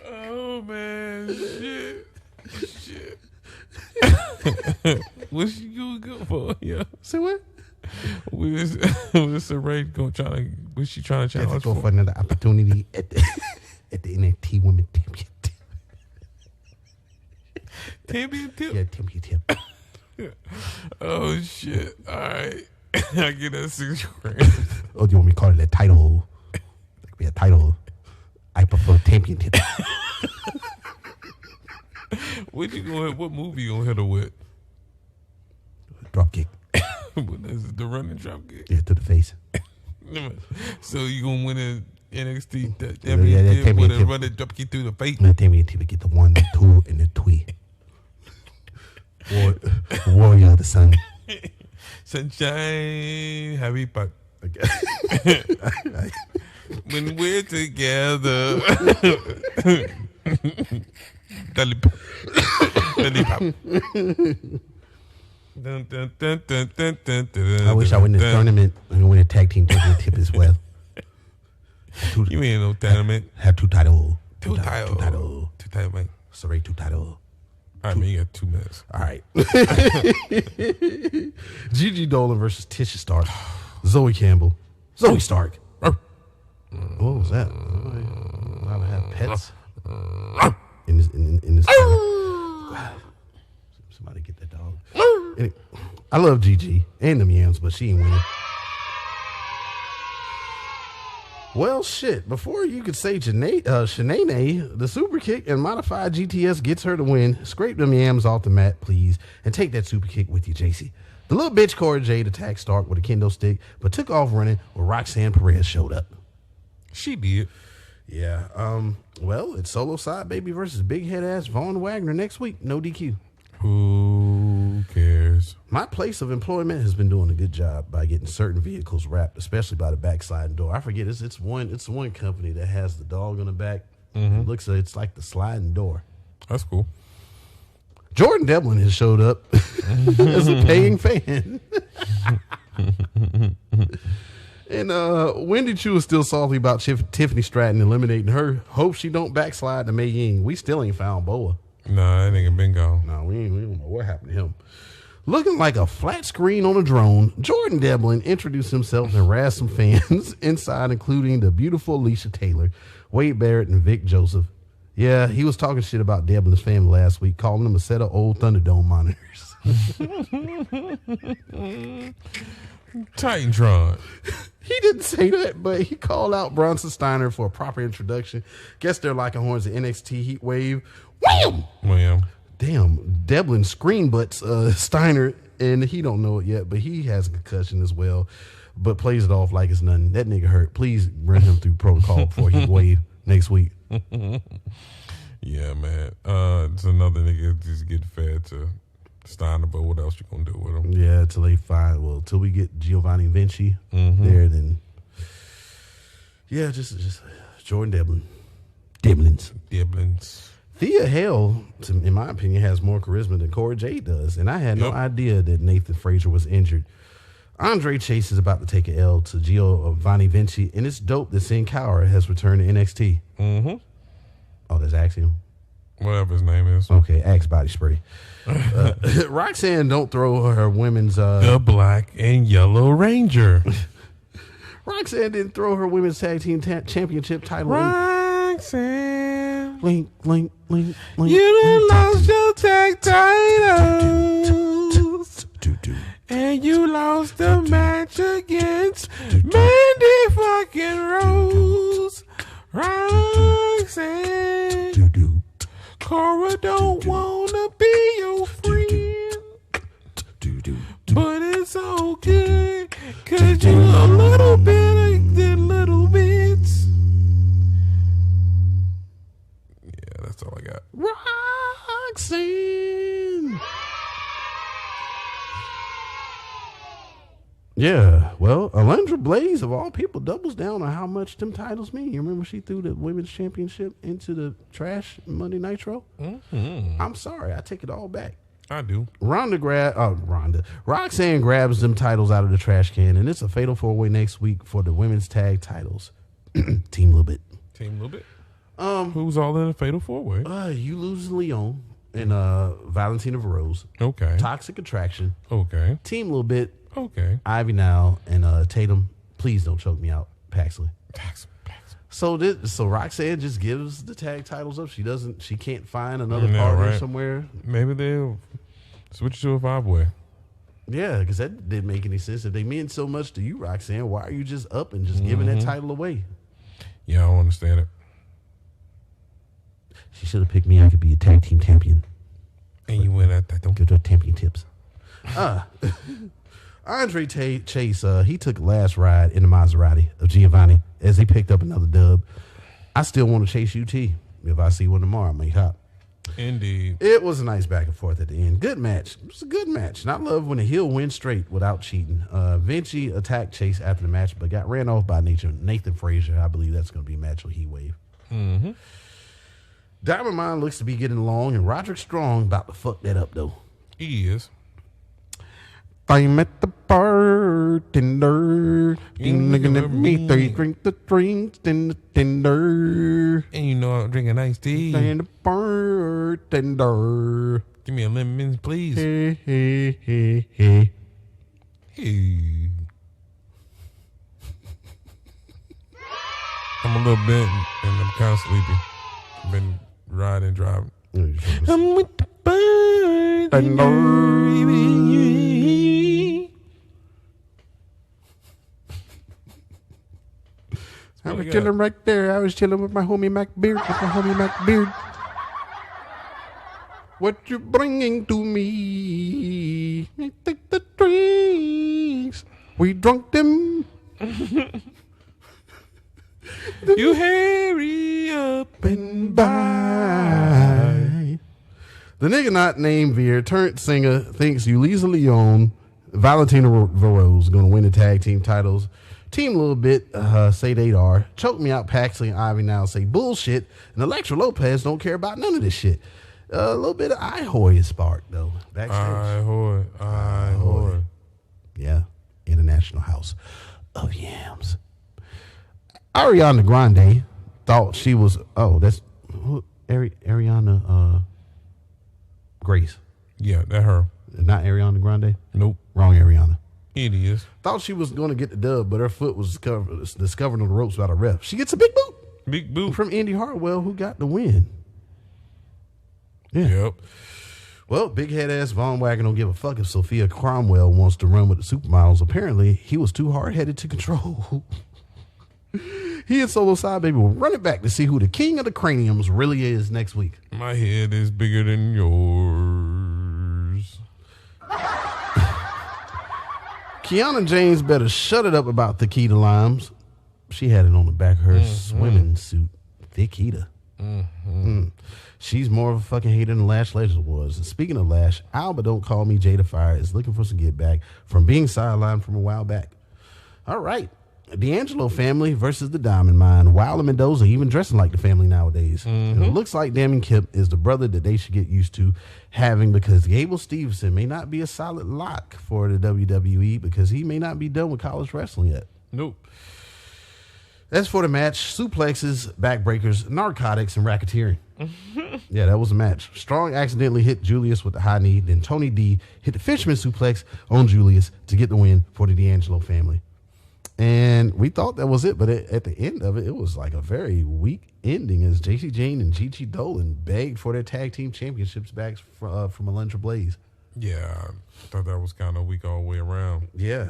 Oh man, shit. What's she gonna go for? Yeah. Say what? What's Saray gonna try to? What's she trying to challenge for another opportunity at the NXT Women's Championship. Championship? Yeah, championship. Oh shit! All right, I get that $6,000. Oh, do you want me to call it a title? It could be a title. I prefer championship. What movie you gonna hit her with? Drop kick. What is it, the running drop kick? Yeah, to the face. So you gonna win an NXT championship with a running drop kick through the face? The championship get the 1, the 2, and the 3. Warrior of the sun. Sunshine, happy part. Okay. When we're together. Lollipop. I wish I win this tournament. I'm going to win a tag team championship as well. You ain't no tournament. Have two title. Two title, man. Sorry, 2 title. All right, man, you got 2 minutes. All right. Gigi Dolan versus Tisha Stark. Zoe Campbell. Zoe Stark. What was that? I have pets in this. Somebody get that dog. Anyway, I love Gigi and them yams, but she ain't winning. Well, shit. Before you could say Shanae, the super kick and modified GTS gets her to win. Scrape them yams off the mat, please, and take that super kick with you, JC. The little bitch Cora Jade attacked Stark with a kendo stick, but took off running when Roxanne Perez showed up. She did. Yeah. Well, it's solo side baby versus big head ass Vaughn Wagner next week. No DQ. Who cares? My place of employment has been doing a good job by getting certain vehicles wrapped, especially by the backsliding door. I forget it's one company that has the dog on the back. Mm-hmm. It looks like it's like the sliding door. That's cool. Jordan Devlin has showed up as a paying fan. And Wendy Chu is still salty about Tiffany Stratton eliminating her. Hope she don't backslide to Mei Ying. We still ain't found Boa. Nah, that nigga been gone. No, we don't know what happened to him. Looking like a flat screen on a drone, Jordan Devlin introduced himself and harassed some fans inside, including the beautiful Alicia Taylor, Wade Barrett, and Vic Joseph. Yeah, he was talking shit about Devlin's family last week, calling them a set of old Thunderdome monitors. Titantron. He didn't say that, but he called out Bronson Steiner for a proper introduction. Guess they're like a horns at NXT Heat Wave. Wham! Wham. Damn, Devlin screen butts Steiner, and he don't know it yet, but he has a concussion as well, but plays it off like it's nothing. That nigga hurt. Please run him through protocol before Heat Wave next week. Yeah, man. It's another nigga just get fed to Steiner, but what else you gonna do with him? Yeah, till they find, well, till we get Giovanni Vinci there, then yeah, just Jordan Devlin. Devlins. Thea Hale, in my opinion, has more charisma than Cora Jade does, and I had no idea that Nathan Frazier was injured. Andre Chase is about to take an L to Giovanni Vinci, and it's dope that Sin Cara has returned to NXT. Mm-hmm. Oh, that's Axiom. Whatever his name is. Okay, Axe Body Spray. Roxanne don't throw her women's... the Black and Yellow Ranger. Roxanne didn't throw her women's tag team championship title. Roxanne. Link. You done lost your tag titles. And you lost the match against Mandy fucking Rose. Roxanne. Cora don't wanna be your friend. But it's all good, cause you a little bit of the little bits. Yeah, that's all I got. Roxanne. Yeah, well, Alundra Blaze, of all people, doubles down on how much them titles mean. You remember she threw the women's championship into the trash Monday Nitro? Mm-hmm. I'm sorry, I take it all back. I do. Roxanne grabs them titles out of the trash can, and it's a fatal 4-way next week for the women's tag titles. Team Little Bit. Who's all in a fatal 4-way? You lose Leon and Valentina Rose. Okay. Toxic Attraction. Okay. Team Little Bit. Okay. Ivy Now and Tatum. Please don't choke me out, Paxley. So Roxanne just gives the tag titles up. She can't find another partner somewhere. Maybe they'll switch to a 5-way. Yeah, because that didn't make any sense. If they mean so much to you, Roxanne, why are you just up and just giving that title away? Yeah, I don't understand it. She should have picked me. I could be a tag team champion. And you win that. Don't give her champion tips. Andre Chase, he took the last ride in the Maserati of Giovanni as he picked up another dub. I still want to chase UT. If I see one tomorrow, I may hop. Indeed. It was a nice back and forth at the end. Good match. It was a good match. And I love when a heel wins straight without cheating. Vinci attacked Chase after the match, but got ran off by Nathan Frazier. I believe that's going to be a match with Heat Wave. Mm-hmm. Diamond Mine looks to be getting along, and Roderick Strong about to fuck that up, though. He is. I met the bartender. Looking at me, they drink the drinks in the tender. And you know I'm drinking iced tea. And the bartender. Give me a lemon, please. Hey. I'm a little bit, and I'm kind of sleepy. I've been riding, driving. I'm with the bartender. I was chilling right there. I was chilling with my homie Mac Beard. What you bringing to me? We take the drinks. We drunk them. You hurry up and buy. The nigga not named Veer, turned singer, thinks Ulisa Leon, Valentina Rose going to win the tag team titles. Team Little Bit say they are. Choke Me Out, Paxley and Ivy Now say bullshit. And Elektra Lopez don't care about none of this shit. A little bit of Ihoy is sparked, though. Backstage. Ihoy. Yeah. International House of Yams. Ariana Grande thought she was... Oh, that's... Ariana Grace. Yeah, that her. Not Ariana Grande? Nope. Wrong Ariana. It is. Thought she was going to get the dub, but her foot was discovered on the ropes without a ref. She gets a big boot. Big boot. From Indy Hartwell, who got the win. Yeah. Yep. Well, big head ass Von Wagner don't give a fuck if Sophia Cromwell wants to run with the supermodels. Apparently, he was too hard-headed to control. He and Solo Side Baby will run it back to see who the king of the craniums really is next week. My head is bigger than yours. Kiana James better shut it up about Thiquita Limes. She had it on the back of her swimming suit. Thiquita. She's more of a fucking hater than Lash Legend was. And speaking of Lash, Alba Don't Call Me Jada Fire is looking for some get back from being sidelined from a while back. All right. D'Angelo family versus the Diamond Mine. Wilder Mendoza even dressing like the family nowadays. And it looks like Damon Kip is the brother that they should get used to having, because Gable Stevenson may not be a solid lock for the WWE because he may not be done with college wrestling yet. Nope. As for the match, suplexes, backbreakers, narcotics, and racketeering. Yeah, that was a match. Strong accidentally hit Julius with the high knee. Then Tony D hit the fisherman suplex on Julius to get the win for the D'Angelo family. And we thought that was it, but at the end of it, it was like a very weak ending as JC Jane and Gigi Dolan begged for their tag team championships back from Alundra Blaze. Yeah, I thought that was kind of weak all the way around. Yeah.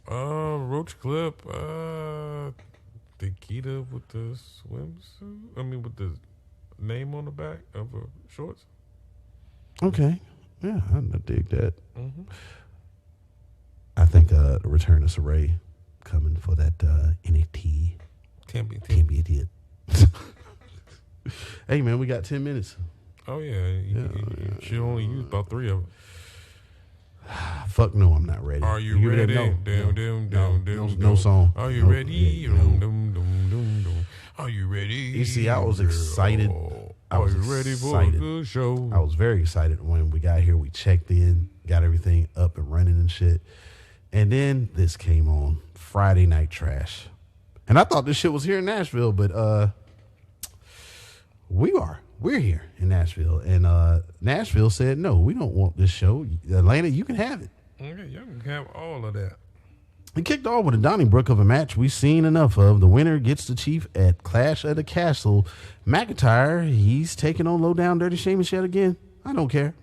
Roach Clip, Nikita with the swimsuit. I mean, with the name on the back of her shorts. Okay. Yeah, I dig that. I think the return of Saray coming for that NXT. Can't be a hit. Hey, man, we got 10 minutes. Oh, yeah. She only used about 3 of them. Fuck no, I'm not ready. Are you ready? No song. Are you ready? Are you ready? You see, I was excited. Are you ready for a good show? I was very excited when we got here. We checked in, got everything up and running and shit. And then this came on, Friday Night Trash. And I thought this shit was here in Nashville, but we're here in Nashville. And Nashville said, no, we don't want this show. Atlanta, you can have it. Okay, you can have all of that. It kicked off with a Donnybrook of a match we've seen enough of. The winner gets the Chief at Clash of the Castle. McIntyre, he's taking on Low Down Dirty Sheamus yet again. I don't care.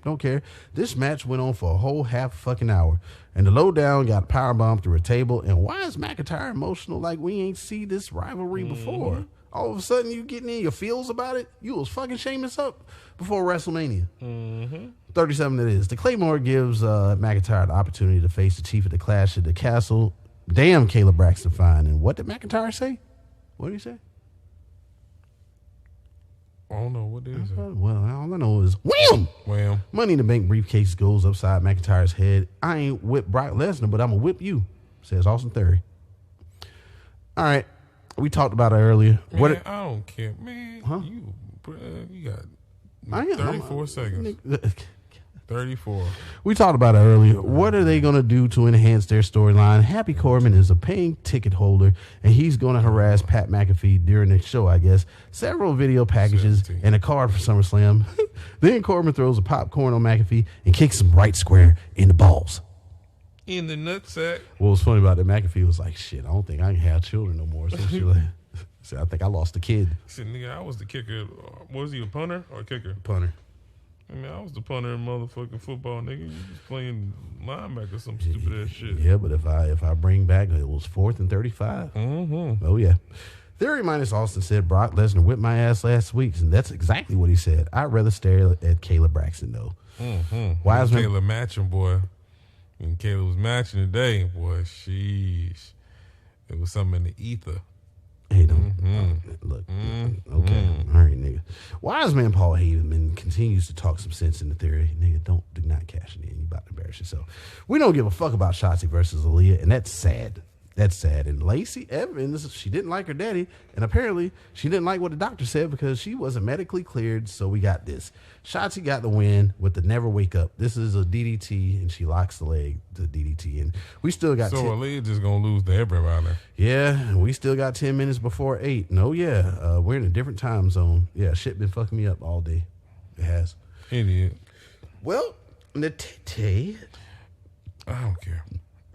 This match went on for a whole half fucking hour. And the Lowdown got powerbombed through a table. And why is McIntyre emotional like we ain't see this rivalry before? All of a sudden you getting in your feels about it? You was fucking Sheamus up before WrestleMania. 37 it is. The Claymore gives McIntyre the opportunity to face the Chief at the Clash at the Castle. Damn, Caleb Braxton fine. And what did McIntyre say? What did he say? I don't know. What did he say? Well, all I know is wham! Wham. Money in the Bank briefcase goes upside McIntyre's head. I ain't whip Brock Lesnar, but I'm going to whip you, says Austin Theory. All right. We talked about it earlier. Man, I don't care. Man, you got 34 seconds. 34. We talked about it earlier. What are they going to do to enhance their storyline? Happy Corbin is a paying ticket holder, and he's going to harass Pat McAfee during the show, I guess. Several video packages 17. and a card for SummerSlam. Then Corbin throws a popcorn on McAfee and kicks him right square in the balls. In the nutsack. What was funny about that, McAfee was like, shit, I don't think I can have children no more. So she like, said, I think I lost a kid. He said, nigga, I was the kicker. Was he a punter or a kicker? Punter. I mean, I was the punter in motherfucking football, nigga. You was playing linebacker or some stupid ass shit. Yeah, but if I bring back, it was 4th and 35. Oh, yeah. Theory minus Austin said, Brock Lesnar whipped my ass last week, and that's exactly what he said. I'd rather stare at Caleb Braxton, though. Wiseman, Caleb matching, boy. When Caleb was matching today, boy, sheesh. It was something in the ether. Hey, don't look. Okay, all right, nigga. Wiseman Paul Heyman continues to talk some sense in the Theory. Nigga, do not cash it in. You about to embarrass yourself. We don't give a fuck about Shotzi versus Aaliyah, and that's sad. That's sad. And Lacey Evans, she didn't like her daddy, and apparently she didn't like what the doctor said because she wasn't medically cleared, so we got this. Shotzi got the win with the never wake up. This is a DDT, and she locks the leg to DDT. And we still got... So Aaliyah just going to lose to everybody. Yeah, and we still got 10 minutes before 8. No, yeah, we're in a different time zone. Yeah, shit been fucking me up all day. It has. Idiot. Well, Natete... I don't care.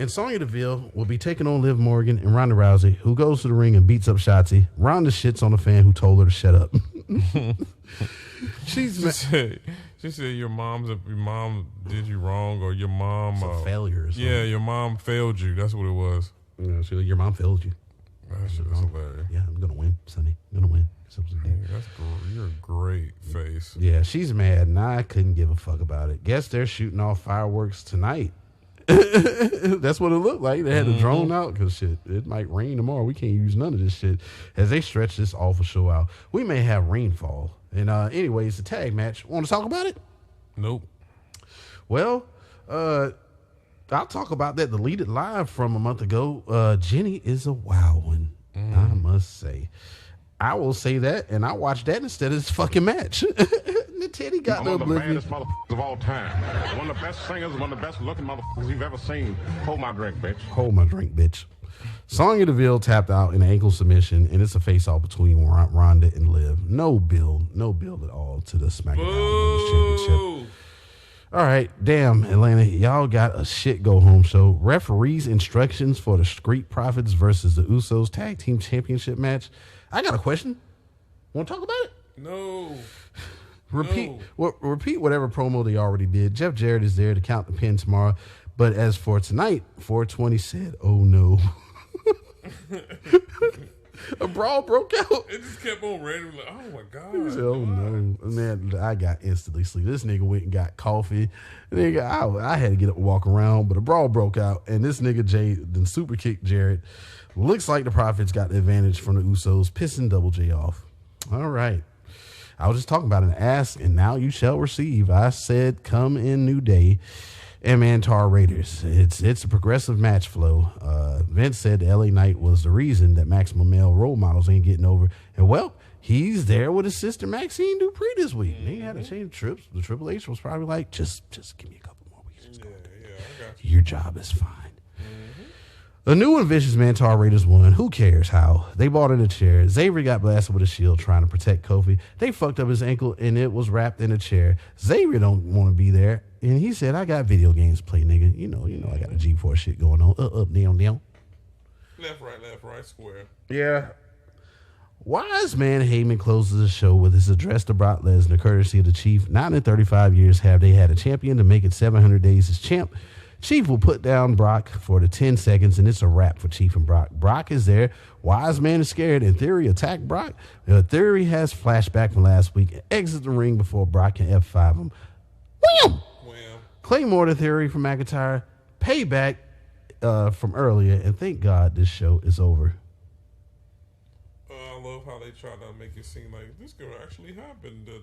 And Sonya Deville will be taking on Liv Morgan and Ronda Rousey, who goes to the ring and beats up Shotzi. Ronda shits on the fan who told her to shut up. She said your mom did you wrong, or your mom failure or something. Yeah, your mom failed you. That's what it was. Yeah, your mom failed you. That shit is hilarious. Yeah, I'm gonna win, Sonny. I'm gonna win. That's cool. You're a great face. Yeah, she's mad, and I couldn't give a fuck about it. Guess they're shooting off fireworks tonight. That's what it looked like. They had the drone out because shit, it might rain tomorrow. We can't use none of this shit as they stretch this awful show out. We may have rainfall. And anyways, the tag match. Want to talk about it? Nope. Well, I'll talk about that deleted live from a month ago. Jenny is a wild one, I must say. I will say that, and I watched that instead of this fucking match. Teddy got one the of the oblivion. baddest motherfuckers of all time. One of the best singers, one of the best looking motherfuckers you've ever seen. Hold my drink, bitch. Hold my drink, bitch. Sonya Deville tapped out in an ankle submission, and it's a face-off between Ronda and Liv. No build at all to the SmackDown Women's Championship. All right, damn, Atlanta, y'all got a shit go-home show. Referees instructions for the Street Profits versus the Usos Tag Team Championship match. I got a question. Want to talk about it? No. Repeat whatever promo they already did. Jeff Jarrett is there to count the pin tomorrow. But as for tonight, 420 said, oh no. A brawl broke out. It just kept on randomly. Like, oh my God. He said, oh no. Man, I got instantly sleep. This nigga went and got coffee. I had to get up and walk around, but a brawl broke out. And this nigga Jay then super kicked Jarrett. Looks like the Profits got the advantage from the Usos, pissing Double J off. All right. I was just talking about an ask, and now you shall receive. I said, come in New Day and Mantar Raiders. It's a progressive match flow. Vince said the LA Knight was the reason that Maximum Male role models ain't getting over. And well, he's there with his sister Maxine Dupree this week. They had to change trips. The Triple H was probably like, just give me a couple more weeks. Your job is fine. A new and vicious Mantar Raiders won. Who cares how? They bought in a chair. Xavier got blasted with a shield trying to protect Kofi. They fucked up his ankle and it was wrapped in a chair. Xavier don't want to be there. And he said, I got video games to play, nigga. You know, I got a G4 shit going on. Up, down. Left, right, square. Yeah. Wise man Heyman closes the show with his address to Brock Lesnar, courtesy of the Chief. Not in 35 years have they had a champion to make it 700 days as champ. Chief will put down Brock for the 10 seconds, and it's a wrap for Chief and Brock. Brock is there. Wise man is scared, and Theory attack Brock. Theory has flashback from last week and exits the ring before Brock can F5 him. Wham! Claymore to Theory from McIntyre. Payback from earlier, and thank God this show is over. I love how they try to make it seem like this could actually happen. That,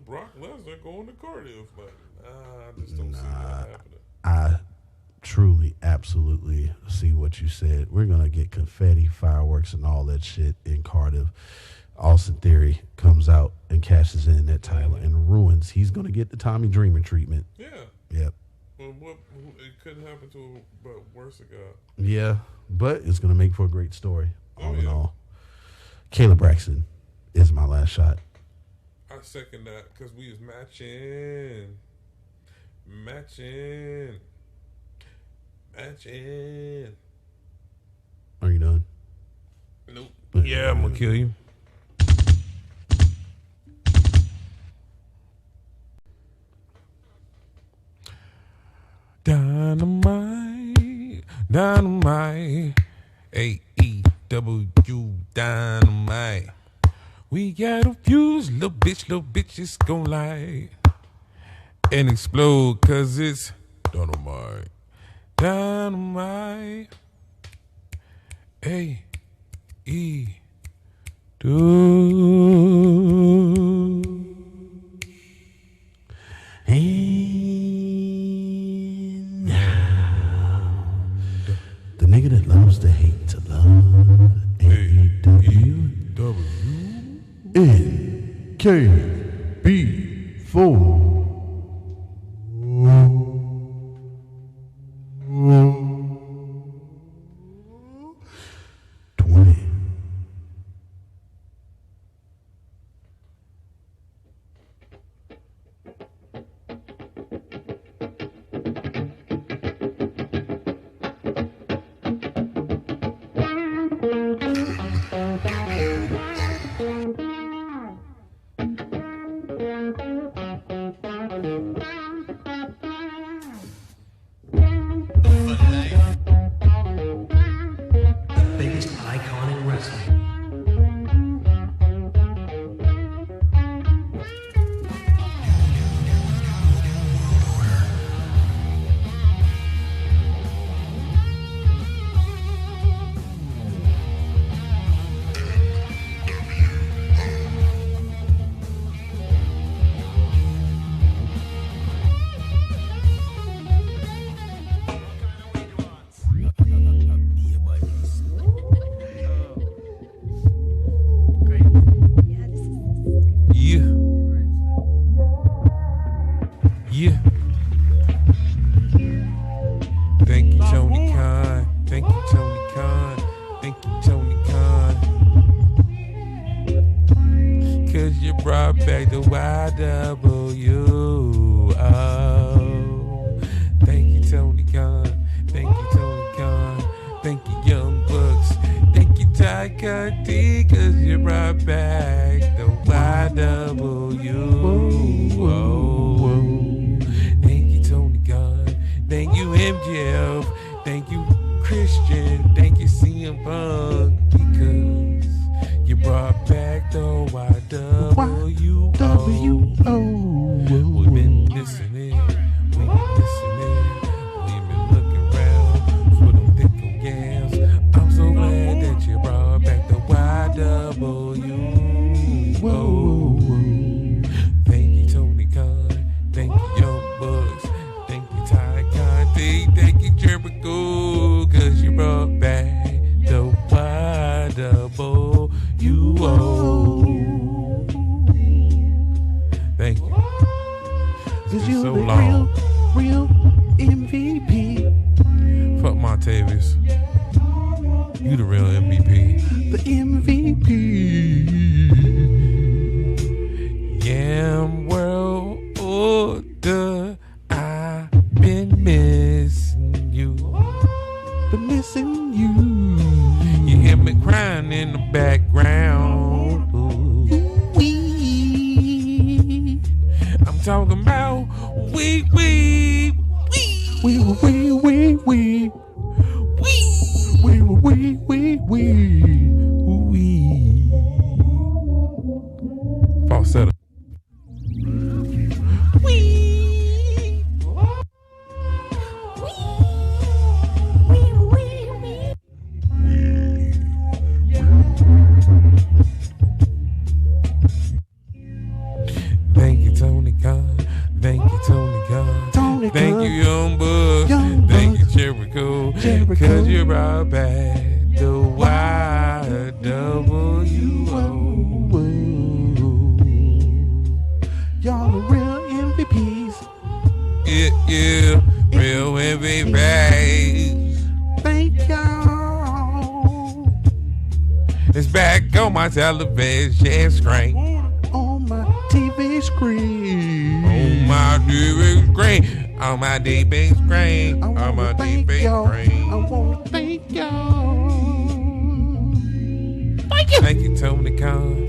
Brock Lesnar going to Cardiff. Like, I just don't see that happening. I truly, absolutely see what you said. We're going to get confetti, fireworks, and all that shit in Cardiff. Austin Theory comes out and cashes in that title and ruins. He's going to get the Tommy Dreamer treatment. Yeah. Yep. Well, it couldn't happen to him, but worse it got. Yeah, but it's going to make for a great story, all in all. Caleb Braxton is my last shot. I second that because we was matching. Are you done? Nope. Yeah, I'm gonna kill you. Dynamite. AEW Dynamite. We got a fuse, little bitch is gon' lie and explode, cause it's dynamite. Dynamite. And now, the nigga that loves to hate to love. AEW Nkb420. back to YW. Oh, thank you, Tony Khan. Thank you, Tony Khan. Thank you, Young Bucks. Thank you, Ty Conti, cause you brought back the YW. Oh, thank you, Tony Khan. Thank you, MJF. Thank you, Christian. Thank you, CM Punk, because you brought back the YWO. We've been missing it. We've been missing it. We've been looking around for them thick gals. I'm so glad that you brought back the YWO. Thank you, Tony Khan. Thank you, Young Bucks. Thank you, Ty Conti. Thank you, Jericho, cause you brought back the YWO. Thank you. Cause you so the long. real MVP. Fuck Montavious. You the real MVP. The MVP. Yam World Order. I've been missing you. Been missing you. You hear me crying in the background. Ooh-wee. I'm talking about wee. Falsetto. Thank you, Tony Khan. Thank you, Tony Khan. Thank you, Young Bucks. Thank you, Jericho. Cause you brought back the YWO. Y'all the real MVPs. Yeah, real MVPs. Thank y'all. It's back on my television screen. On my TV screen. On my TV screen. On my TV screen. On my TV screen. I want to thank y'all. Thank you. Thank you, Tony Khan.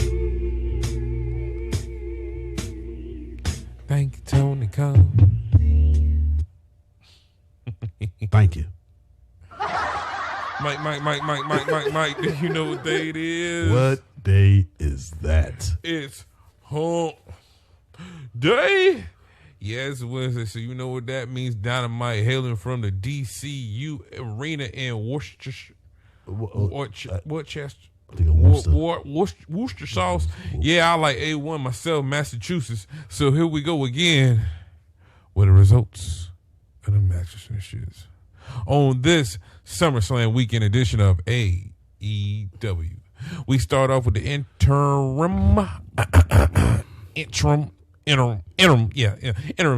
Thank you, Tony Khan. Thank you. Mike, do you know what day it is? What day is that? It's hump day. Yeah, it's Wednesday, so you know what that means. Dynamite hailing from the DCU Arena in Worcester. Worcester. Worcester sauce. Yeah, I like A1 myself, Massachusetts. So here we go again with the results of the matches and shits on this Summerslam weekend edition of AEW. We start off with the interim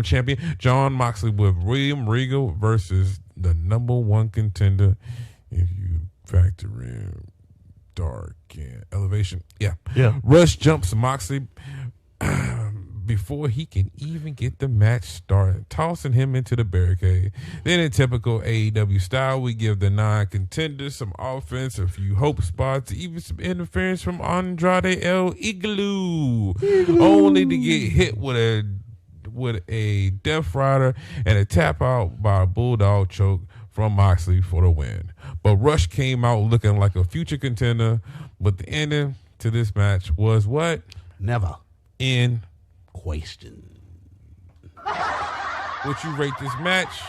champion Jon Moxley with William Regal versus the number one contender, if you factor in Dark and Elevation. Yeah. Rush jumps Moxley before he can even get the match started, tossing him into the barricade. Then in typical AEW style, we give the non-contenders some offense, a few hope spots, even some interference from Andrade El Idolo, only to get hit with a Death Rider and a tap out by a Bulldog choke from Moxley for the win. But Rush came out looking like a future contender, but the ending to this match was what? Never in question. What you rate this match?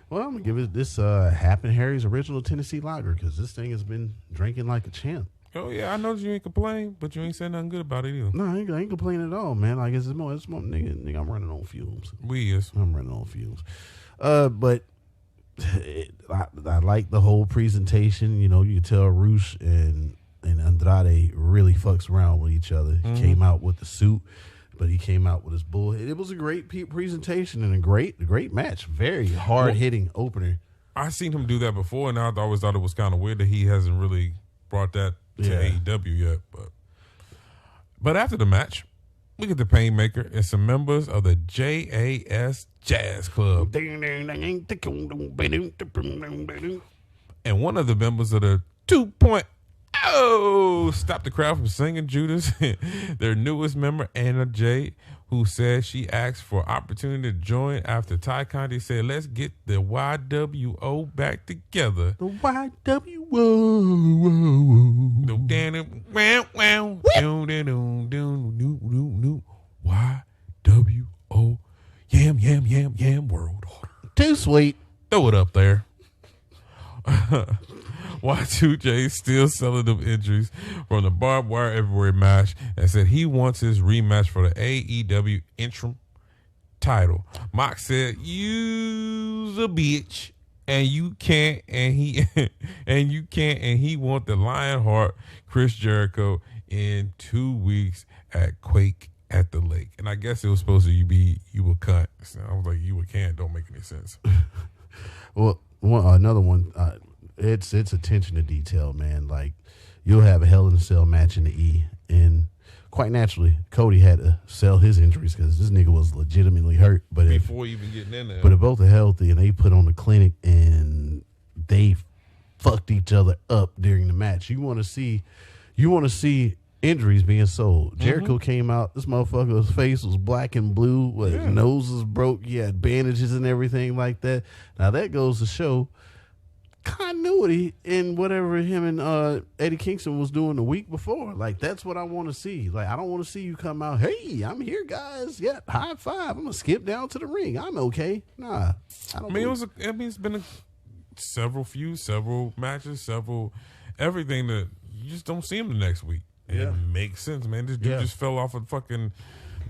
Well, I'm gonna give it this Happen Harry's original Tennessee lager, because this thing has been drinking like a champ. Oh yeah, I know you ain't complain, but you ain't saying nothing good about it either. No, I ain't complaining at all, man. Like it's more nigga. I'm running on fumes. I'm running on fumes. But I like the whole presentation. You know, you can tell Rush and Andrade really fucks around with each other. He came out with the suit, but he came out with his bull. It was a great presentation and a great match. Very hard hitting opener. I seen him do that before, and I always thought it was kind of weird that he hasn't really brought that to AEW yet. But But after the match, we get the Painmaker and some members of the JAS Jazz Club. And one of the members of the 2.0 stopped the crowd from singing Judas. Their newest member, Anna J., who said she asked for opportunity to join after Ty Conti said, let's get the YWO back together. The YWO. YWO. Yam, yam, yam, yam, world order. Too sweet. Throw it up there. Y2J still selling them injuries from the barbed wire everywhere match and said he wants his rematch for the AEW interim title. Mox said, "You's a bitch, and you can't," and he and he want the Lionheart Chris Jericho in 2 weeks at Quake at the Lake. And I guess it was supposed to be you a cunt. So I was like, you a can't don't make any sense. Well, another one. It's attention to detail, man. Like, you'll have a Hell in a Cell match in the E, and quite naturally, Cody had to sell his injuries because this nigga was legitimately hurt. But before even getting in there, but if both are healthy and they put on the clinic and they fucked each other up during the match, you want to see injuries being sold. Jericho came out, this motherfucker's face was black and blue, his nose was broke, he had bandages and everything like that. Now that goes to show continuity in whatever him and Eddie Kingston was doing the week before. Like, that's what I want to see. Like, I don't want to see you come out, hey, I'm here, guys. Yeah, high five. I'm gonna skip down to the ring. I'm okay. Nah, I don't. It's been several matches, everything that you just don't see him the next week. And it makes sense, man. This dude just fell off a fucking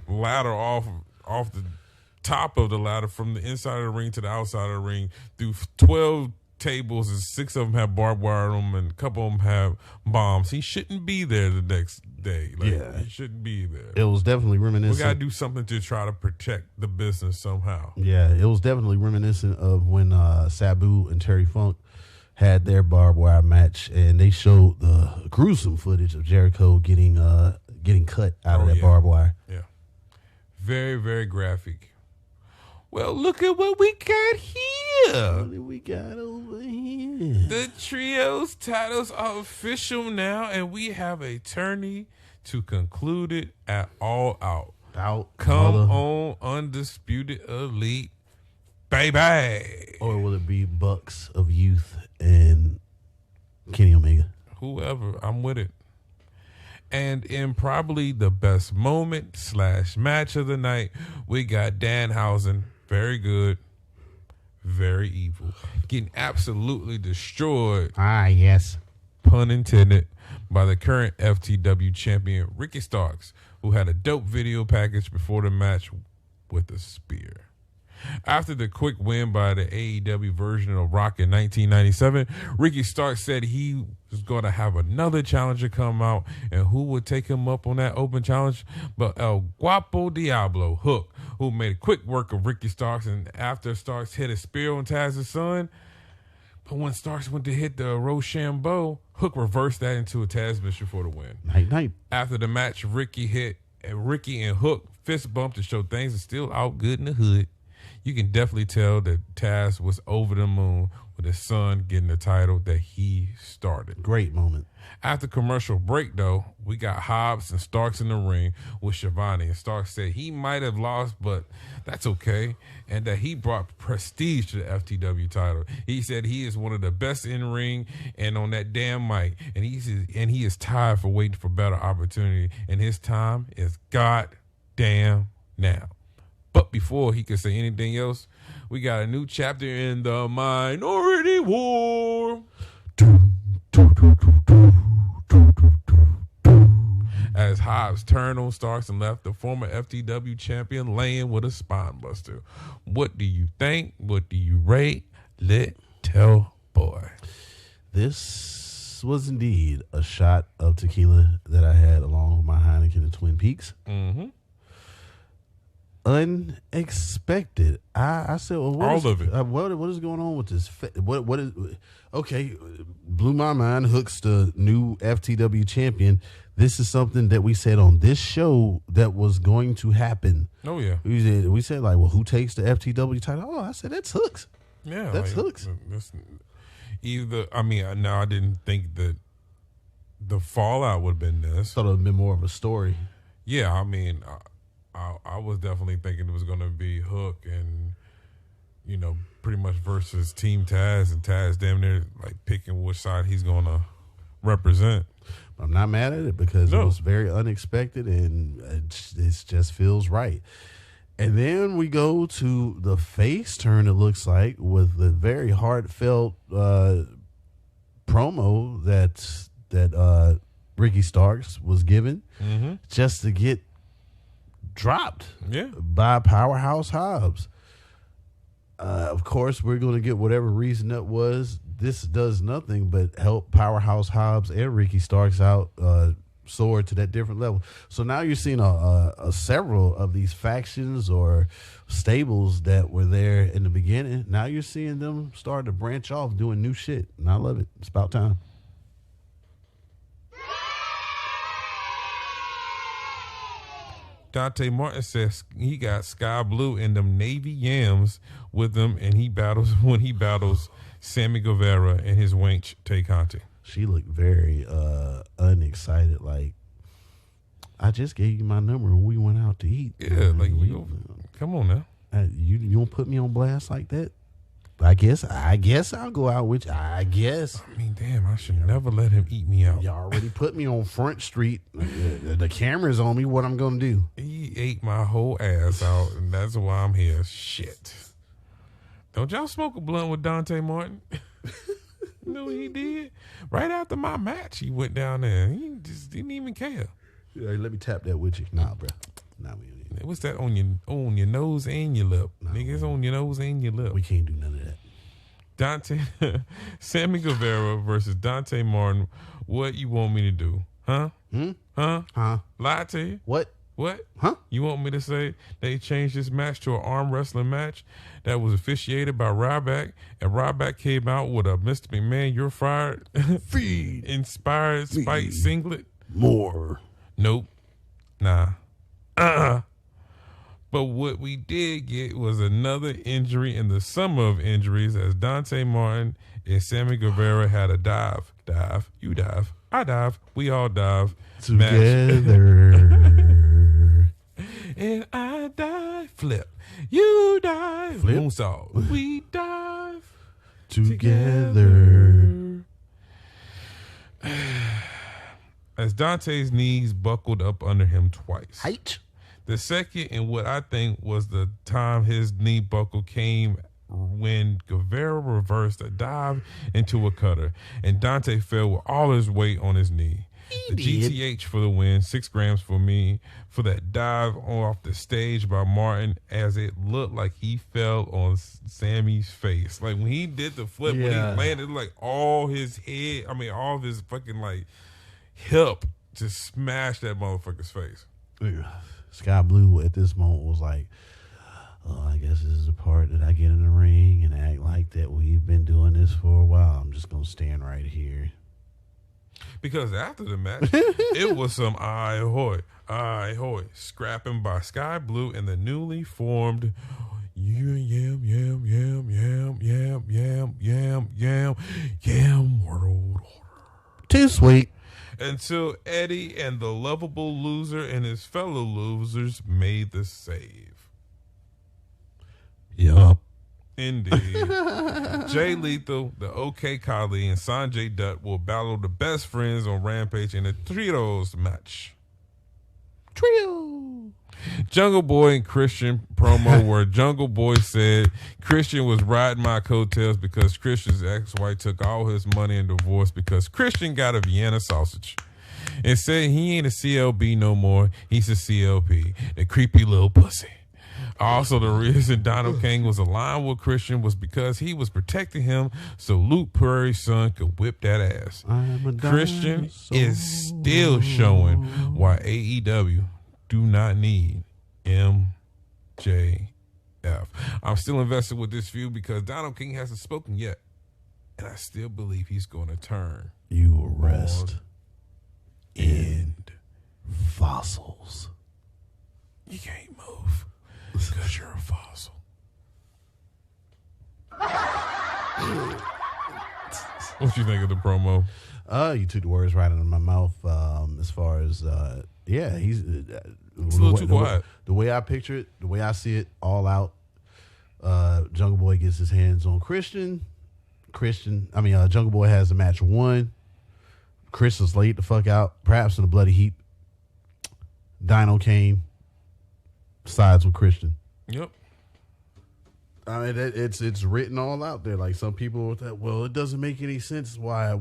ladder off the top of the ladder from the inside of the ring to the outside of the ring through 12 tables, and 6 of them have barbed wire on them, and a couple of them have bombs. He shouldn't be there the next day. He shouldn't be there. It was definitely reminiscent. We got to do something to try to protect the business somehow. Yeah, it was definitely reminiscent of when Sabu and Terry Funk had their barbed wire match, and they showed the gruesome footage of Jericho getting cut out of that barbed wire. Yeah, very, very graphic. Well, look at what we got here. What do we got over here? The trios titles are official now, and we have a tourney to conclude it at All Out. Come on, Undisputed Elite, baby. Or will it be Bucks of Youth and Kenny Omega? Whoever, I'm with it. And in probably the best moment / match of the night, we got Danhausen. Very good, very evil, getting absolutely destroyed. Yes. Pun intended, by the current FTW champion, Ricky Starks, who had a dope video package before the match with a spear. After the quick win by the AEW version of Rock in 1997, Ricky Starks said he was going to have another challenger come out, and who would take him up on that open challenge but El Guapo Diablo, Hook, who made quick work of Ricky Starks, and after Starks hit a spear on Taz's son, but when Starks went to hit the Rochambeau, Hook reversed that into a Taz mission for the win. Night. After the match, Ricky and Hook fist bumped to show things are still out good in the hood. You can definitely tell that Taz was over the moon with his son getting the title that he started. Great moment. After commercial break, though, we got Hobbs and Starks in the ring with Shivani. And Starks said he might have lost, but that's okay. And that he brought prestige to the FTW title. He said he is one of the best in ring and on that damn mic. And he is tired for waiting for better opportunity. And his time is goddamn now. But before he could say anything else, we got a new chapter in the Minority War. As Hobbs turned on Starks and left the former FTW champion laying with a spine buster. What do you think? What do you rate? Little boy. This was indeed a shot of tequila that I had along with my Heineken and Twin Peaks. Mm-hmm. Unexpected. I said, well, all of it. What is going on with this? What is okay? blew my mind. Hook's the new FTW champion. This is something that we said on this show that was going to happen. Oh, yeah. We said, like, well, who takes the FTW title? Oh, I said, that's Hooks. Yeah. That's Hooks. I didn't think that the fallout would have been this. Thought it would have been more of a story. Yeah, I mean, I was definitely thinking it was going to be Hook and, pretty much versus Team Taz, and Taz damn near like picking which side he's going to represent. I'm not mad at it because it was very unexpected and it just feels right. And then we go to the face turn, it looks like, with the very heartfelt promo that Ricky Starks was given just to get dropped by Powerhouse Hobbs. Of course, we're going to get whatever reason that was. This does nothing but help Powerhouse Hobbs and Ricky Starks out, soar to that different level. So now you're seeing a several of these factions or stables that were there in the beginning. Now you're seeing them start to branch off, doing new shit, and I love it. It's about time. Dante Martin says he got Sky Blue and them Navy Yams with him, and he battles Sammy Guevara and his wench Tay Conti. She looked very unexcited. Like, I just gave you my number and we went out to eat. Yeah, come on now. You don't put me on blast like that. I guess I'll go out with you. I guess. I mean, damn, I should never let him eat me out. You already put me on Front Street. The camera's on me. What I'm going to do? He ate my whole ass out, and that's why I'm here. Shit. Don't y'all smoke a blunt with Dante Martin? You know what he did? Right after my match, he went down there. He just didn't even care. Yeah, let me tap that with you. Nah, bro. Nah, we What's that on your nose and your lip? Nigga, it's on your nose and your lip. We can't do none of that. Sammy Guevara versus Dante Martin. What you want me to do? Huh? Huh? Lie to you? What? Huh? You want me to say they changed this match to an arm wrestling match that was officiated by Ryback, and Ryback came out with a Mr. McMahon, you're fired Feed inspired spike singlet? More. Nope. Nah. But what we did get was another injury in the summer of injuries, as Dante Martin and Sammy Guevara had a dive. You dive. I dive. We all dive. Together. And I dive. Flip. You dive. Flip. Moonsault. We dive. Together. As Dante's knees buckled up under him twice. Height. The second, and what I think was the time his knee buckle came when Guevara reversed a dive into a cutter, and Dante fell with all his weight on his knee. The GTH for the win, 6 grams for me for that dive off the stage by Martin, as it looked like he fell on Sammy's face. Like when he did the flip, when he landed, like all his head, all of his fucking like hip just smashed that motherfucker's face. Yeah. Sky Blue at this moment was like, oh, I guess this is the part that I get in the ring and act like that we've been doing this for a while. I'm just going to stand right here. Because after the match, it was some aye hoy, scrapping by Sky Blue and the newly formed Yam World Order. Too sweet. Until Eddie and the lovable loser and his fellow losers made the save. Yup. Indeed. Jay Lethal, the OK Kali, and Sanjay Dutt will battle the best friends on Rampage in a trios match. Trio. Jungle Boy and Christian promo where Jungle Boy said Christian was riding my coattails because Christian's ex-wife took all his money and divorced because Christian got a Vienna sausage. And said he ain't a CLB no more. He's a CLP, the creepy little pussy. Also, the reason Donald King was aligned with Christian was because he was protecting him so Luke Perry's son could whip that ass. Christian is still showing why AEW do not need MJF. I'm still invested with this feud because Donald King hasn't spoken yet. and I still believe he's going to turn. You will rest in fossils. You can't move because you're a fossil. What you think of the promo? You took the words right out of my mouth. As far as he's it's a little too quiet. The way I picture it, the way I see it, all out. Jungle Boy gets his hands on Christian. Jungle Boy has the match won. Christian's laid the fuck out, perhaps in a bloody heap. Dino Kane sides with Christian. Yep. I mean, it's written all out there. Like some people, well, it doesn't make any sense why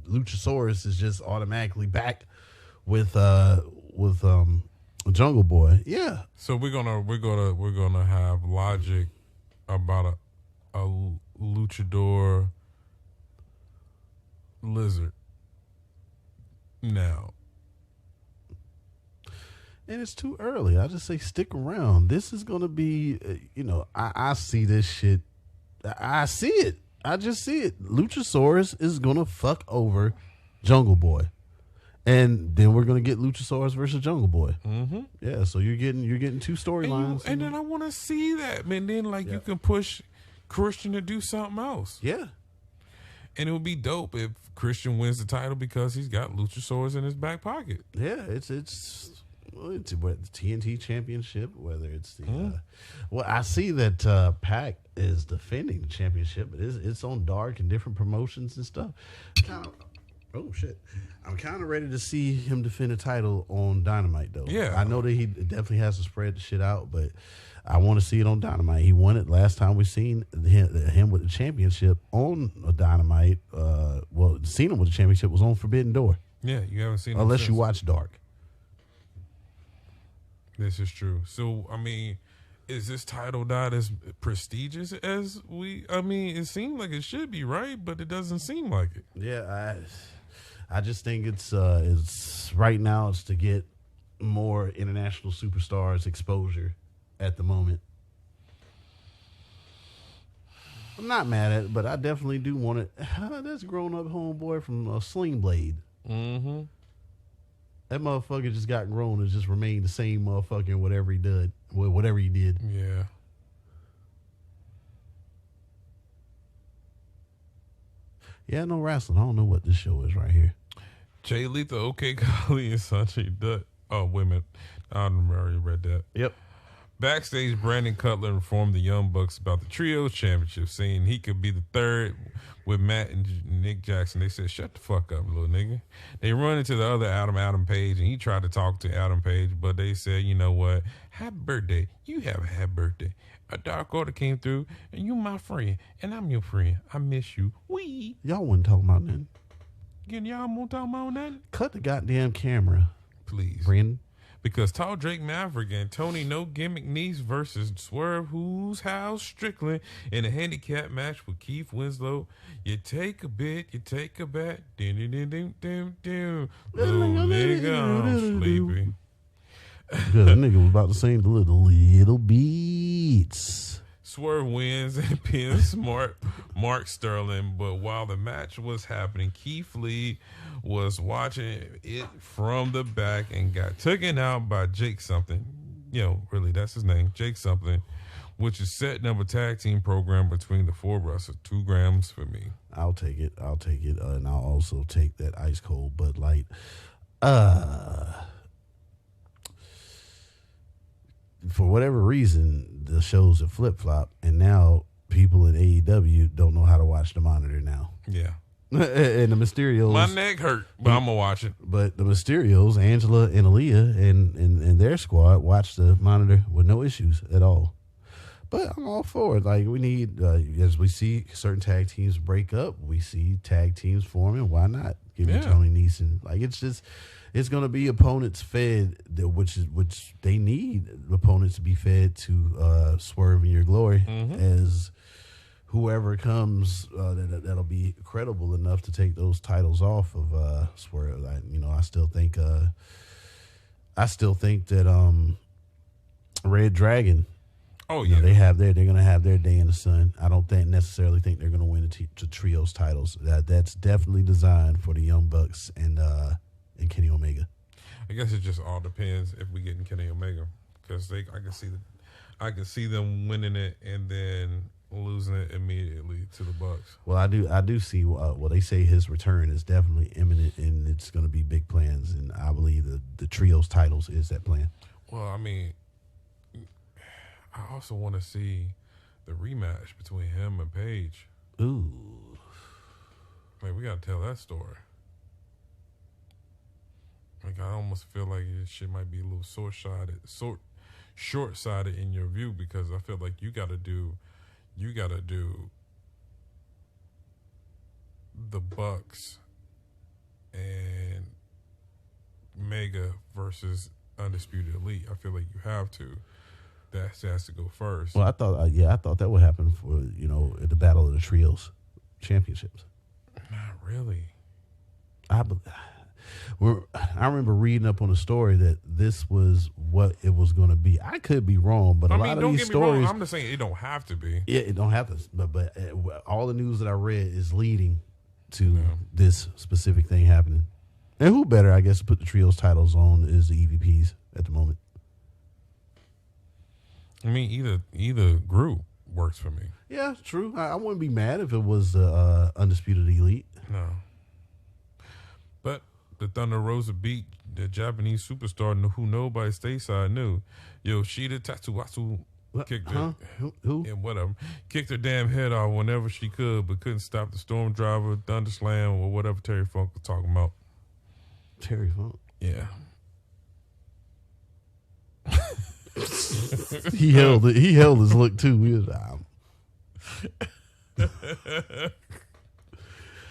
Luchasaurus is just automatically back with Jungle Boy. Yeah. So we're gonna have logic about a luchador lizard now. And it's too early. I just say stick around. This is going to be, I see this shit. I see it. I just see it. Luchasaurus is going to fuck over Jungle Boy. And then we're going to get Luchasaurus versus Jungle Boy. Mm-hmm. Yeah, so you're getting two storylines. And then I want to see that. And then, you can push Christian to do something else. Yeah. And it would be dope if Christian wins the title because he's got Luchasaurus in his back pocket. Yeah, it's the TNT Championship, whether it's the I see that Pac is defending the championship, but it's on Dark and different promotions and stuff. Oh shit! I'm kind of ready to see him defend the title on Dynamite, though. Yeah, I know that he definitely has to spread the shit out, but I want to see it on Dynamite. He won it last time we seen him with the championship on a Dynamite. Seen him with the championship was on Forbidden Door. Yeah, you haven't seen him unless since. you watch Dark. This is true. So, I mean, is this title not as prestigious as it seemed like it should be, right? But it doesn't seem like it. Yeah, I just think it's right now it's to get more international superstars exposure at the moment. I'm not mad at it, but I definitely do want it. That's grown up homeboy from Sling Blade. Mm-hmm. That motherfucker just got grown and just remained the same motherfucker in whatever he did. Yeah. Yeah, no wrestling. I don't know what this show is right here. Jay Lethal, OK Kali, and Sanjay Dutt. Oh, wait a minute. I already read that. Yep. Backstage, Brandon Cutler informed the Young Bucks about the Trios Championship, saying he could be the third with Matt and Nick Jackson. They said, shut the fuck up, little nigga. They run into the other Adam Page, and he tried to talk to Adam Page, but they said, you know what? Happy birthday. You have a happy birthday. A Dark Order came through, and you my friend, and I'm your friend. I miss you. Wee. Y'all wasn't talking about nothing. Again, y'all won't talk about nothing? Cut the goddamn camera. Please. Brandon. Because Tall Drake Maverick and Tony No Gimmick Niece versus Swerve Who's House Strickland in a handicap match with Keith Winslow. You take a bit, you take a bet. Little nigga, I'm sleepy. Good, that nigga was about to sing the little beats. Swerve wins and pins Mark Sterling, but while the match was happening, Keith Lee was watching it from the back and got taken out by Jake something. Really, that's his name, Jake something, which is setting up a tag team program between the four wrestlers. 2 grams for me. I'll take it, and I'll also take that ice cold Bud Light. For whatever reason, the shows have flip-flop, and now people at AEW don't know how to watch the monitor now. Yeah. And the Mysterios... My neck hurt, but I'm going to watch it. But the Mysterios, Angela and Aaliyah and their squad watch the monitor with no issues at all. But I'm all for it. Like, we need, as we see certain tag teams break up, we see tag teams forming. Why not? Give me Tony Neeson. Like, it's going to be opponents fed, which they need opponents to be fed to Swerve in Your Glory as whoever comes that'll be credible enough to take those titles off of Swerve. I still think that Red Dragon Oh, You know, yeah. they're going to have their day in the sun. I don't necessarily think they're going to win the trios titles. That's definitely designed for the Young Bucks and Kenny Omega. I guess it just all depends if we get in Kenny Omega, because I can see them winning it and then losing it immediately to the Bucks. Well, I do see. Well, they say his return is definitely imminent, and it's going to be big plans. And I believe the trios titles is that plan. Well, I mean, I also want to see the rematch between him and Paige. Ooh, like we got to tell that story. Like I almost feel like this shit might be a little short-sighted in your view, because I feel like you got to do the Bucks and Mega versus Undisputed Elite. I feel like you have to. That has to go first. well, I thought that would happen for at the Battle of the Trios championships. Not really. I remember reading up on a story that this was what it was going to be. I could be wrong, but a lot of these stories. Wrong. I'm just saying it don't have to be. Yeah, it don't have to. But all the news that I read is leading to this specific thing happening. And who better, I guess, to put the trios titles on is the EVPs at the moment. I mean, either group works for me. Yeah, true. I wouldn't be mad if it was Undisputed Elite. No. But the Thunder Rosa beat the Japanese superstar who nobody stateside knew. Yoshida Tatsuwatsu kicked her. Who? Yeah, whatever. Kicked her damn head off whenever she could, but couldn't stop the Storm Driver, Thunder Slam, or whatever Terry Funk was talking about. Terry Funk? Yeah. He held his look too. He was,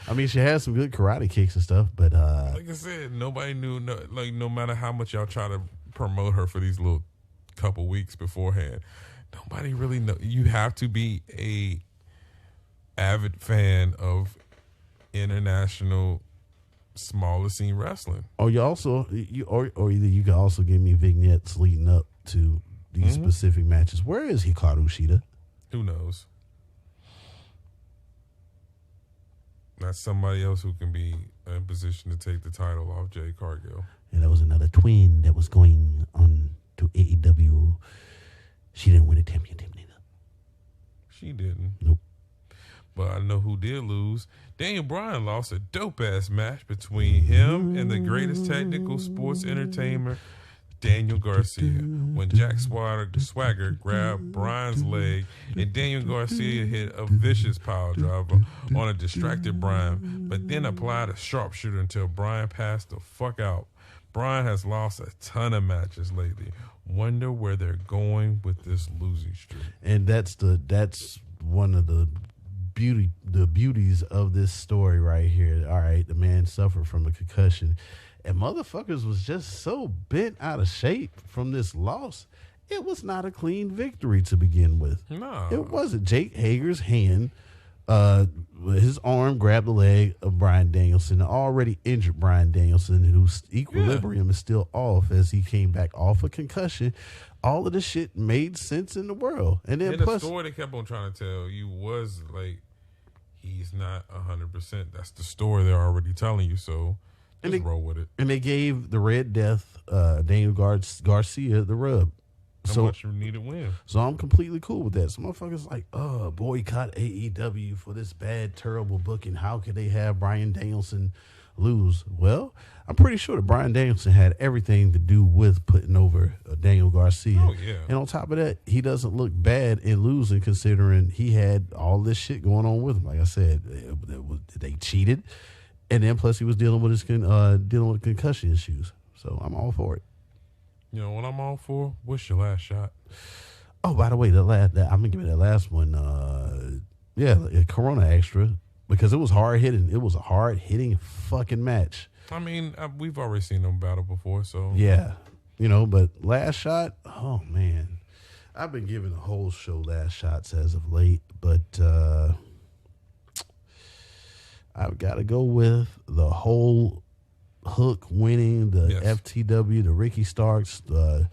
I mean, she had some good karate kicks and stuff, but like I said, nobody knew. No matter how much y'all try to promote her for these little couple weeks beforehand, nobody really know. You have to be a avid fan of international smaller scene wrestling. or you also or either you can also give me vignettes leading up to these specific matches. Where is Hikaru Shida? Who knows? That's somebody else who can be in position to take the title off Jay Cargill. And there was another twin that was going on to AEW. She didn't win a championship neither. She didn't. Nope. But I know who did lose. Daniel Bryan lost a dope-ass match between him and the greatest technical sports entertainer, Daniel Garcia. When Jack Swagger grabbed Bryan's leg and Daniel Garcia hit a vicious power driver on a distracted Bryan, but then applied a sharpshooter until Bryan passed the fuck out. Bryan has lost a ton of matches lately. Wonder where they're going with this losing streak. And that's one of the beauties of this story right here. All right, the man suffered from a concussion, and motherfuckers was just so bent out of shape from this loss. It was not a clean victory to begin with. No, it wasn't. Jake Hager's hand, his arm grabbed the leg of Bryan Danielson, the already injured Bryan Danielson, whose equilibrium is still off as he came back off a concussion. All of this shit made sense in the world. And then the story they kept on trying to tell you was like, he's not 100%. That's the story they're already telling you, so just roll with it. And they gave the Red Death, Daniel Garcia, the rub. How much you need to win. So I'm completely cool with that. Some motherfuckers like, boycott AEW for this bad, terrible booking. How could they have Bryan Danielson lose? Well, I'm pretty sure that Bryan Danielson had everything to do with putting over Daniel Garcia. Oh, yeah. And on top of that, he doesn't look bad in losing, considering he had all this shit going on with him. Like I said, they cheated, and then plus he was dealing with concussion issues. So I'm all for it. You know what I'm all for? What's your last shot? Oh, by the way, I'm gonna give it that last one. Corona Extra, because it was hard hitting. It was a hard hitting fucking match. I mean, we've already seen them battle before, so yeah, but last shot. Oh man, I've been giving the whole show last shots as of late, but I've got to go with the whole Hook winning the FTW, the Ricky Starks, the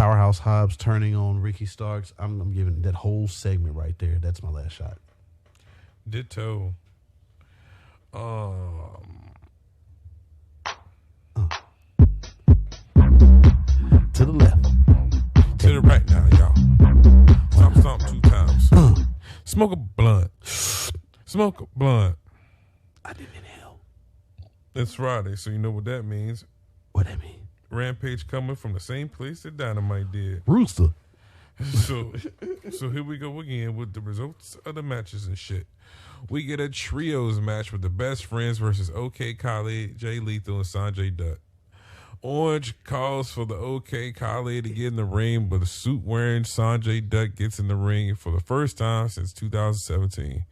Powerhouse Hobbs turning on Ricky Starks. I'm giving that whole segment right there. That's my last shot. Ditto. To the left. To the right now, y'all. Stomp 2 times. Smoke a blunt. Smoke a blunt. I didn't inhale. It's Friday, so you know what that means. What that mean? Rampage coming from the same place that Dynamite did. Rooster. So here we go again with the results of the matches and shit. We get a trios match with the Best Friends versus OK Khaled, Jay Lethal, and Sanjay Dutt. Orange calls for the OK Khaled to get in the ring, but the suit-wearing Sanjay Dutt gets in the ring for the first time since 2017.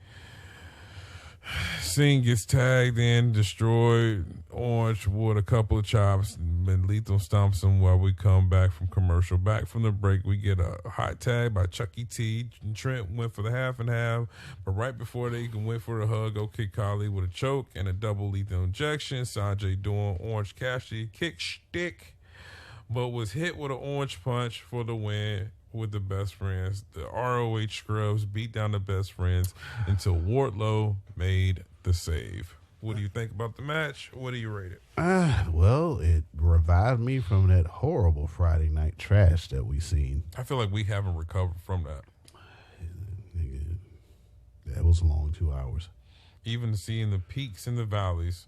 Singh gets tagged in, destroyed. Orange with a couple of chops, and Lethal stomps him while we come back from commercial. Back from the break, we get a hot tag by Chucky T. And Trent went for the half and half, but right before they went for the hug, OK Khaled with a choke and a double lethal injection. Sanjay doing Orange Cassidy kick stick, but was hit with an orange punch for the win. With the Best Friends, the ROH scrubs beat down the Best Friends until Wardlow made the save. What do you think about the match? What do you rate it? Well, it revived me from that horrible Friday night trash that we seen. I feel like we haven't recovered from that. That was a long 2 hours. Even seeing the peaks and the valleys,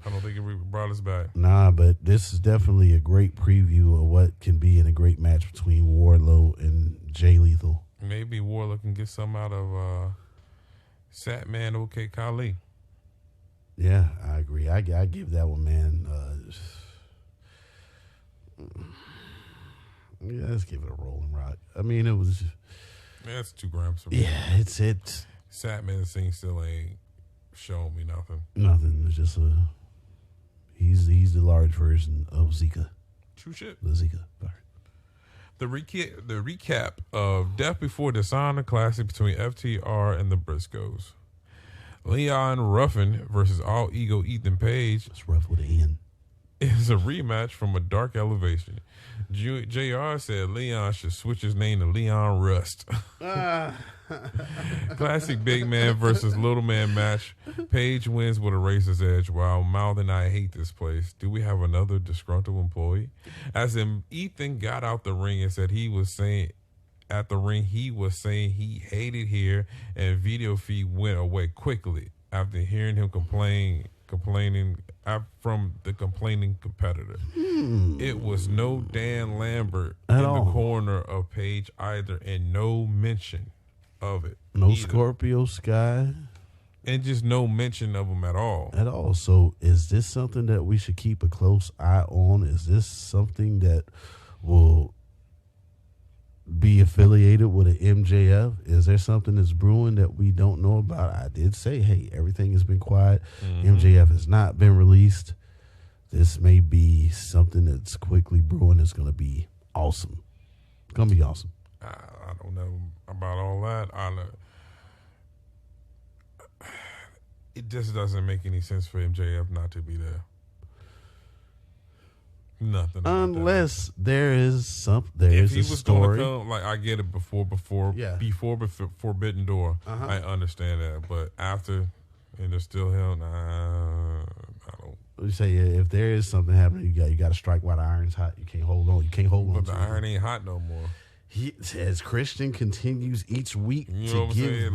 I don't think it brought us back. Nah, but this is definitely a great preview of what can be in a great match between Wardlow and Jay Lethal. Maybe Wardlow can get some out of Satman OK Khaled. Yeah, I agree. I give that one, man. Yeah, let's give it a Rolling Rock. I mean, it was. Yeah, it's 2 grams for me. Yeah, it's Satman Singh still ain't showing me nothing. Nothing. It's just a. He's the large version of Zika. True shit. The Zika. All right. The recap of Death Before Dishonor Classic between FTR and the Briscoes. Leon Ruffin versus All Ego Ethan Page. It's rough with an N. Is a rematch from a Dark Elevation. JR said Leon should switch his name to Leon Rust. Classic big man versus little man match. Page wins with a razor's edge while mouthing, "I hate this place. Do we have another disgruntled employee?" As in, Ethan got out the ring and said he was saying he hated here, and video feed went away quickly after hearing him complaining from the complaining competitor. It was no Dan Lambert in the corner of Page either, and no mention of it. No either. Scorpio Sky. And just no mention of him at all. At all. So is this something that we should keep a close eye on? Is this something that will be affiliated with an MJF? Is there something that's brewing that we don't know about? I did say, hey, everything has been quiet. MJF has not been released. This may be something that's quickly brewing. It's going to be awesome. It's going to be awesome. I don't know about all that. It just doesn't make any sense for MJF not to be there. Nothing. Unless there is a story. Gonna come, like I get it before Forbidden Door, I understand that. But after, and there's still him. I don't. You say if there is something happening, you got to strike while the iron's hot. You can't hold on. But the iron ain't hot no more. As Christian continues each week to give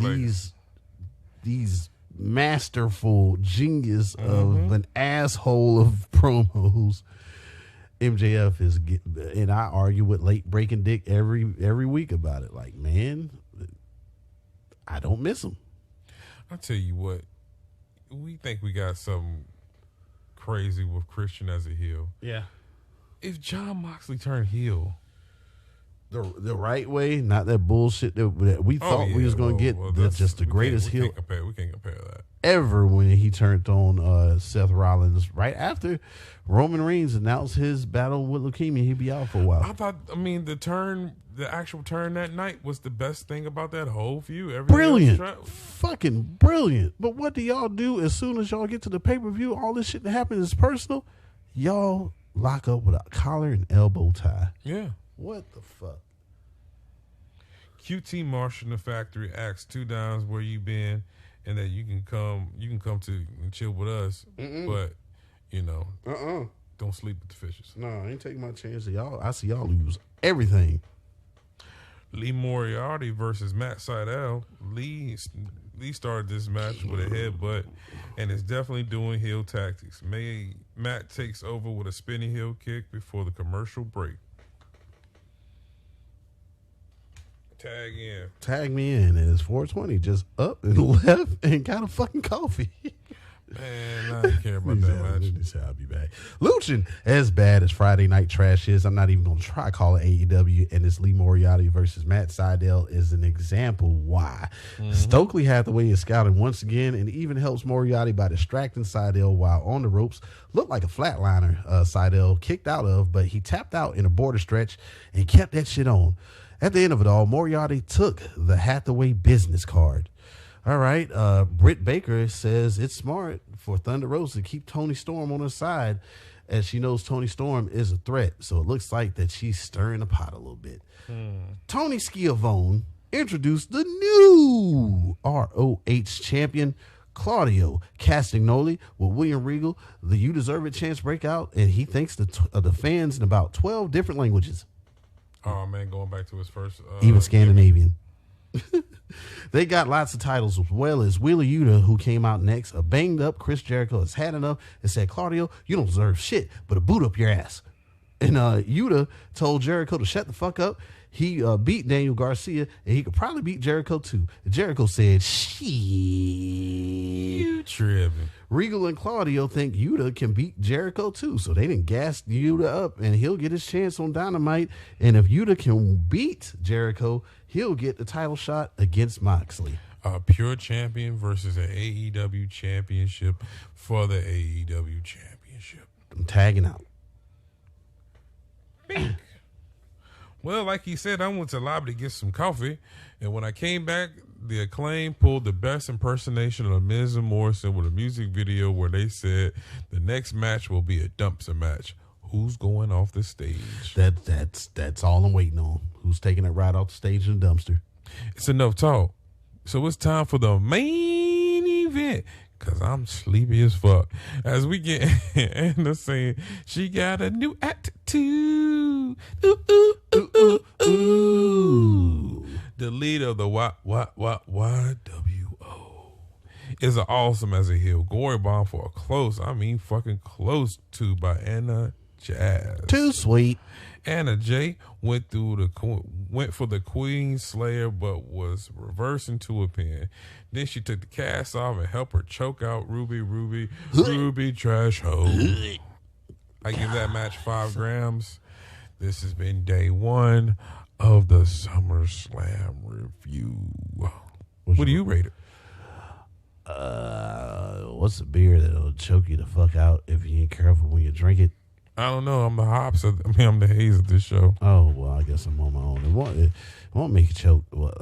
these masterful genius of an asshole of promos. MJF is, and I argue with Late Breaking Dick every week about it. Like, man, I don't miss him. I'll tell you what, we think we got something crazy with Christian as a heel. Yeah. If John Moxley turned heel, the right way, not that bullshit that we thought we was going to get. That's just the greatest heel. We can't compare that ever when he turned on Seth Rollins right after Roman Reigns announced his battle with leukemia. He'd be out for a while. The actual turn that night was the best thing about that whole feud. Brilliant. Fucking brilliant. But what do y'all do as soon as y'all get to the pay-per-view? All this shit that happens is personal. Y'all lock up with a collar and elbow tie. Yeah. What the fuck? QT Marshall in the factory asks 2 Dimes where you been, and that you can come to and chill with us. But don't sleep with the fishes. No, I ain't taking my chance. Y'all, I see y'all lose everything. Lee Moriarty versus Matt Seidel. Lee started this match with a headbutt and is definitely doing heel tactics. Matt takes over with a spinning heel kick before the commercial break. Tag me in. And it's 420 just up and left and got a fucking coffee. Man, I don't care about that match. I'll be back. Luchin, as bad as Friday Night Trash is, I'm not even going to try to call it AEW, and this Lee Moriarty versus Matt Seidel is an example why. Stokely Hathaway is scouting once again and even helps Moriarty by distracting Seidel while on the ropes. Looked like a flatliner Seidel kicked out of, but he tapped out in a border stretch and kept that shit on. At the end of it all, Moriarty took the Hathaway business card. All right, Britt Baker says it's smart for Thunder Rosa to keep Toni Storm on her side as she knows Toni Storm is a threat. So it looks like that she's stirring the pot a little bit. Tony Schiavone introduced the new ROH champion, Claudio Castagnoli, with William Regal. The You Deserve It chants break out, and he thanks the fans in about 12 different languages. Oh, man, going back to his first... even Scandinavian. They got lots of titles, as well as Wheeler Yuta, who came out next. A banged up Chris Jericho has had enough and said, Claudio, you don't deserve shit but a boot up your ass. And Yuta told Jericho to shut the fuck up. He beat Daniel Garcia, and he could probably beat Jericho too. And Jericho said, shit. You tripping. Regal and Claudio think Yuta can beat Jericho too, so they didn't gas Yuta up, and he'll get his chance on Dynamite. And if Yuta can beat Jericho, he'll get the title shot against Moxley. A pure champion versus an AEW championship for the AEW championship. I'm tagging out. Bink. Well, like he said, I went to the lobby to get some coffee, and when I came back, the Acclaim pulled the best impersonation of Miz and Morrison with a music video where they said the next match will be a dumpster match. Who's going off the stage? That's all I'm waiting on. Who's taking it right off the stage in the dumpster? It's enough talk. So it's time for the main event, because I'm sleepy as fuck. As we get Anna saying she got a new attitude. Ooh, ooh, ooh, ooh, ooh. The leader of the YWO is awesome as a heel. Gory bomb for a close, fucking close to by Anna Jazz. Too sweet. Anna J went for the Queen Slayer, but was reversed into a pin. Then she took the cast off and helped her choke out Ruby Trash Hoe. I give that match 5 grams. This has been day 1 of the Summerslam review. What do you rate it? What's a beer that'll choke you the fuck out if you ain't careful when you drink it? I don't know. I'm the hops. I'm the haze of this show. Oh, well, I guess I'm on my own. It won't make you choke. Well,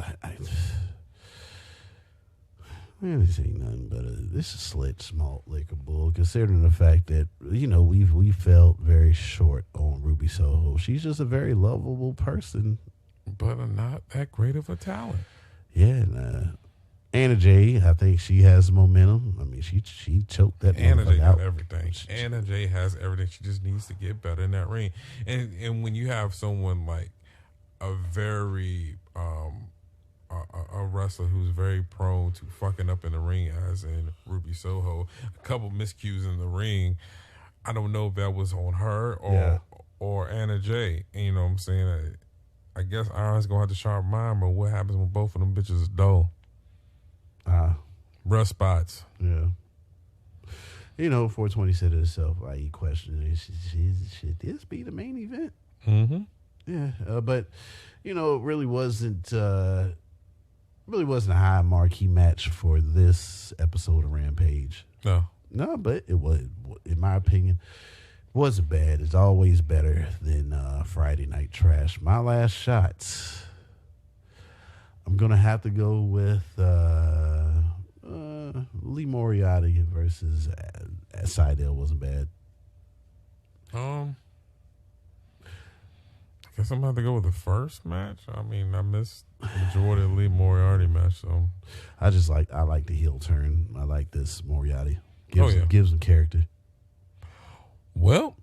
man, this ain't nothing but this is slit malt liquor bull, considering the fact that, we felt very short on Ruby Soho. She's just a very lovable person. But not that great of a talent. Yeah, and Anna Jay, I think she has momentum. I mean, she choked that Anna Jay out. got everything. Anna Jay has everything. She just needs to get better in that ring. And when you have someone like a very a wrestler who's very prone to fucking up in the ring, as in Ruby Soho, a couple miscues in the ring, I don't know if that was on her or Anna Jay. And you know what I'm saying? I guess Iron's gonna have to sharpen mind, but what happens when both of them bitches is dull? Rough spots. Yeah. 420 said it herself. I question should this be the main event? Mm-hmm. Yeah, but it really wasn't a high marquee match for this episode of Rampage. No, but it was, in my opinion, wasn't bad. It's always better than Friday Night Trash. My last shots, I'm gonna have to go with Lee Moriarty versus Seidel. Wasn't bad. I guess I'm gonna have to go with the first match. I mean, I missed the Jordan Lee Moriarty match, so I like the heel turn. I like this Moriarty. Yeah. Gives him character. Well,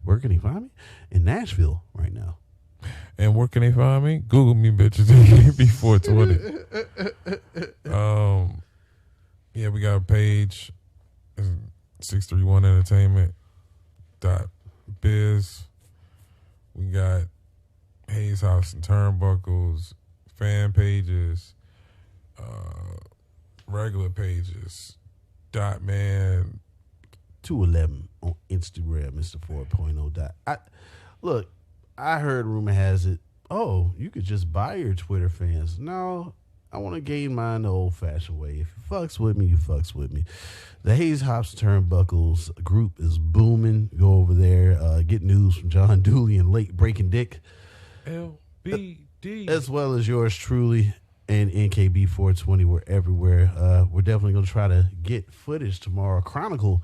where can he find me? In Nashville right now. And where can they find me? Google me, bitches. Nkb420. Yeah, we got a page. 631entertainment.biz. We got Hayes House and Turnbuckles, fan pages, regular pages, Dotman 211 on Instagram, Mr. 4.0. Look, I heard rumor has it, you could just buy your Twitter fans. No, I want to gain mine the old-fashioned way. If you fucks with me, you fucks with me. The Hayes Hops Turnbuckles group is booming. Go over there, get news from John Dooley and Late Breaking Dick. LBD. As well as yours truly and Nkb420. We're everywhere. We're definitely going to try to get footage tomorrow. Chronicle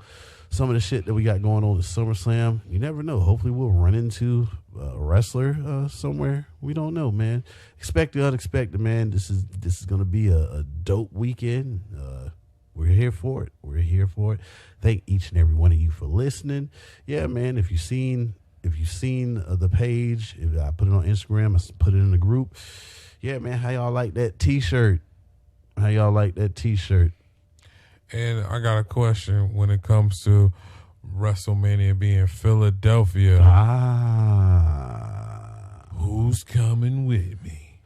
some of the shit that we got going on at SummerSlam. You never know. Hopefully we'll run into a wrestler somewhere. We don't know, man. Expect the unexpected, man. This is going to be a dope weekend. We're here for it. Thank each and every one of you for listening. Yeah, man. If you've seen the page, if I put it on Instagram, I put it in the group. Yeah, man. How y'all like that T-shirt? And I got a question when it comes to WrestleMania being Philadelphia. Who's coming with me?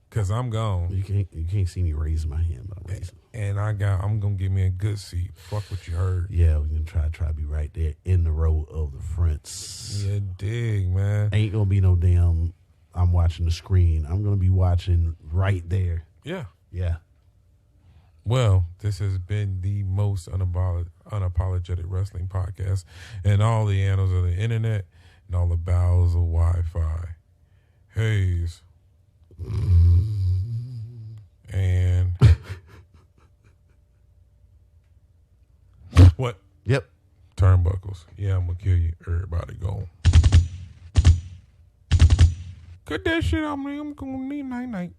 Because I'm gone. You can't see me raising my hand, but I'm raising. And I'm gonna give me a good seat. Fuck what you heard. Yeah, we're gonna try to be right there in the row of the fronts. Yeah, dig, man. Ain't gonna be no damn I'm watching the screen. I'm gonna be watching right there. Yeah. Well, this has been the most unapologetic wrestling podcast and all the annals of the internet and all the bowels of Wi-Fi. Hayes. And what? Yep. Turnbuckles. Yeah, I'm gonna kill you. Everybody go. Cut that shit out, man. I'm gonna need night.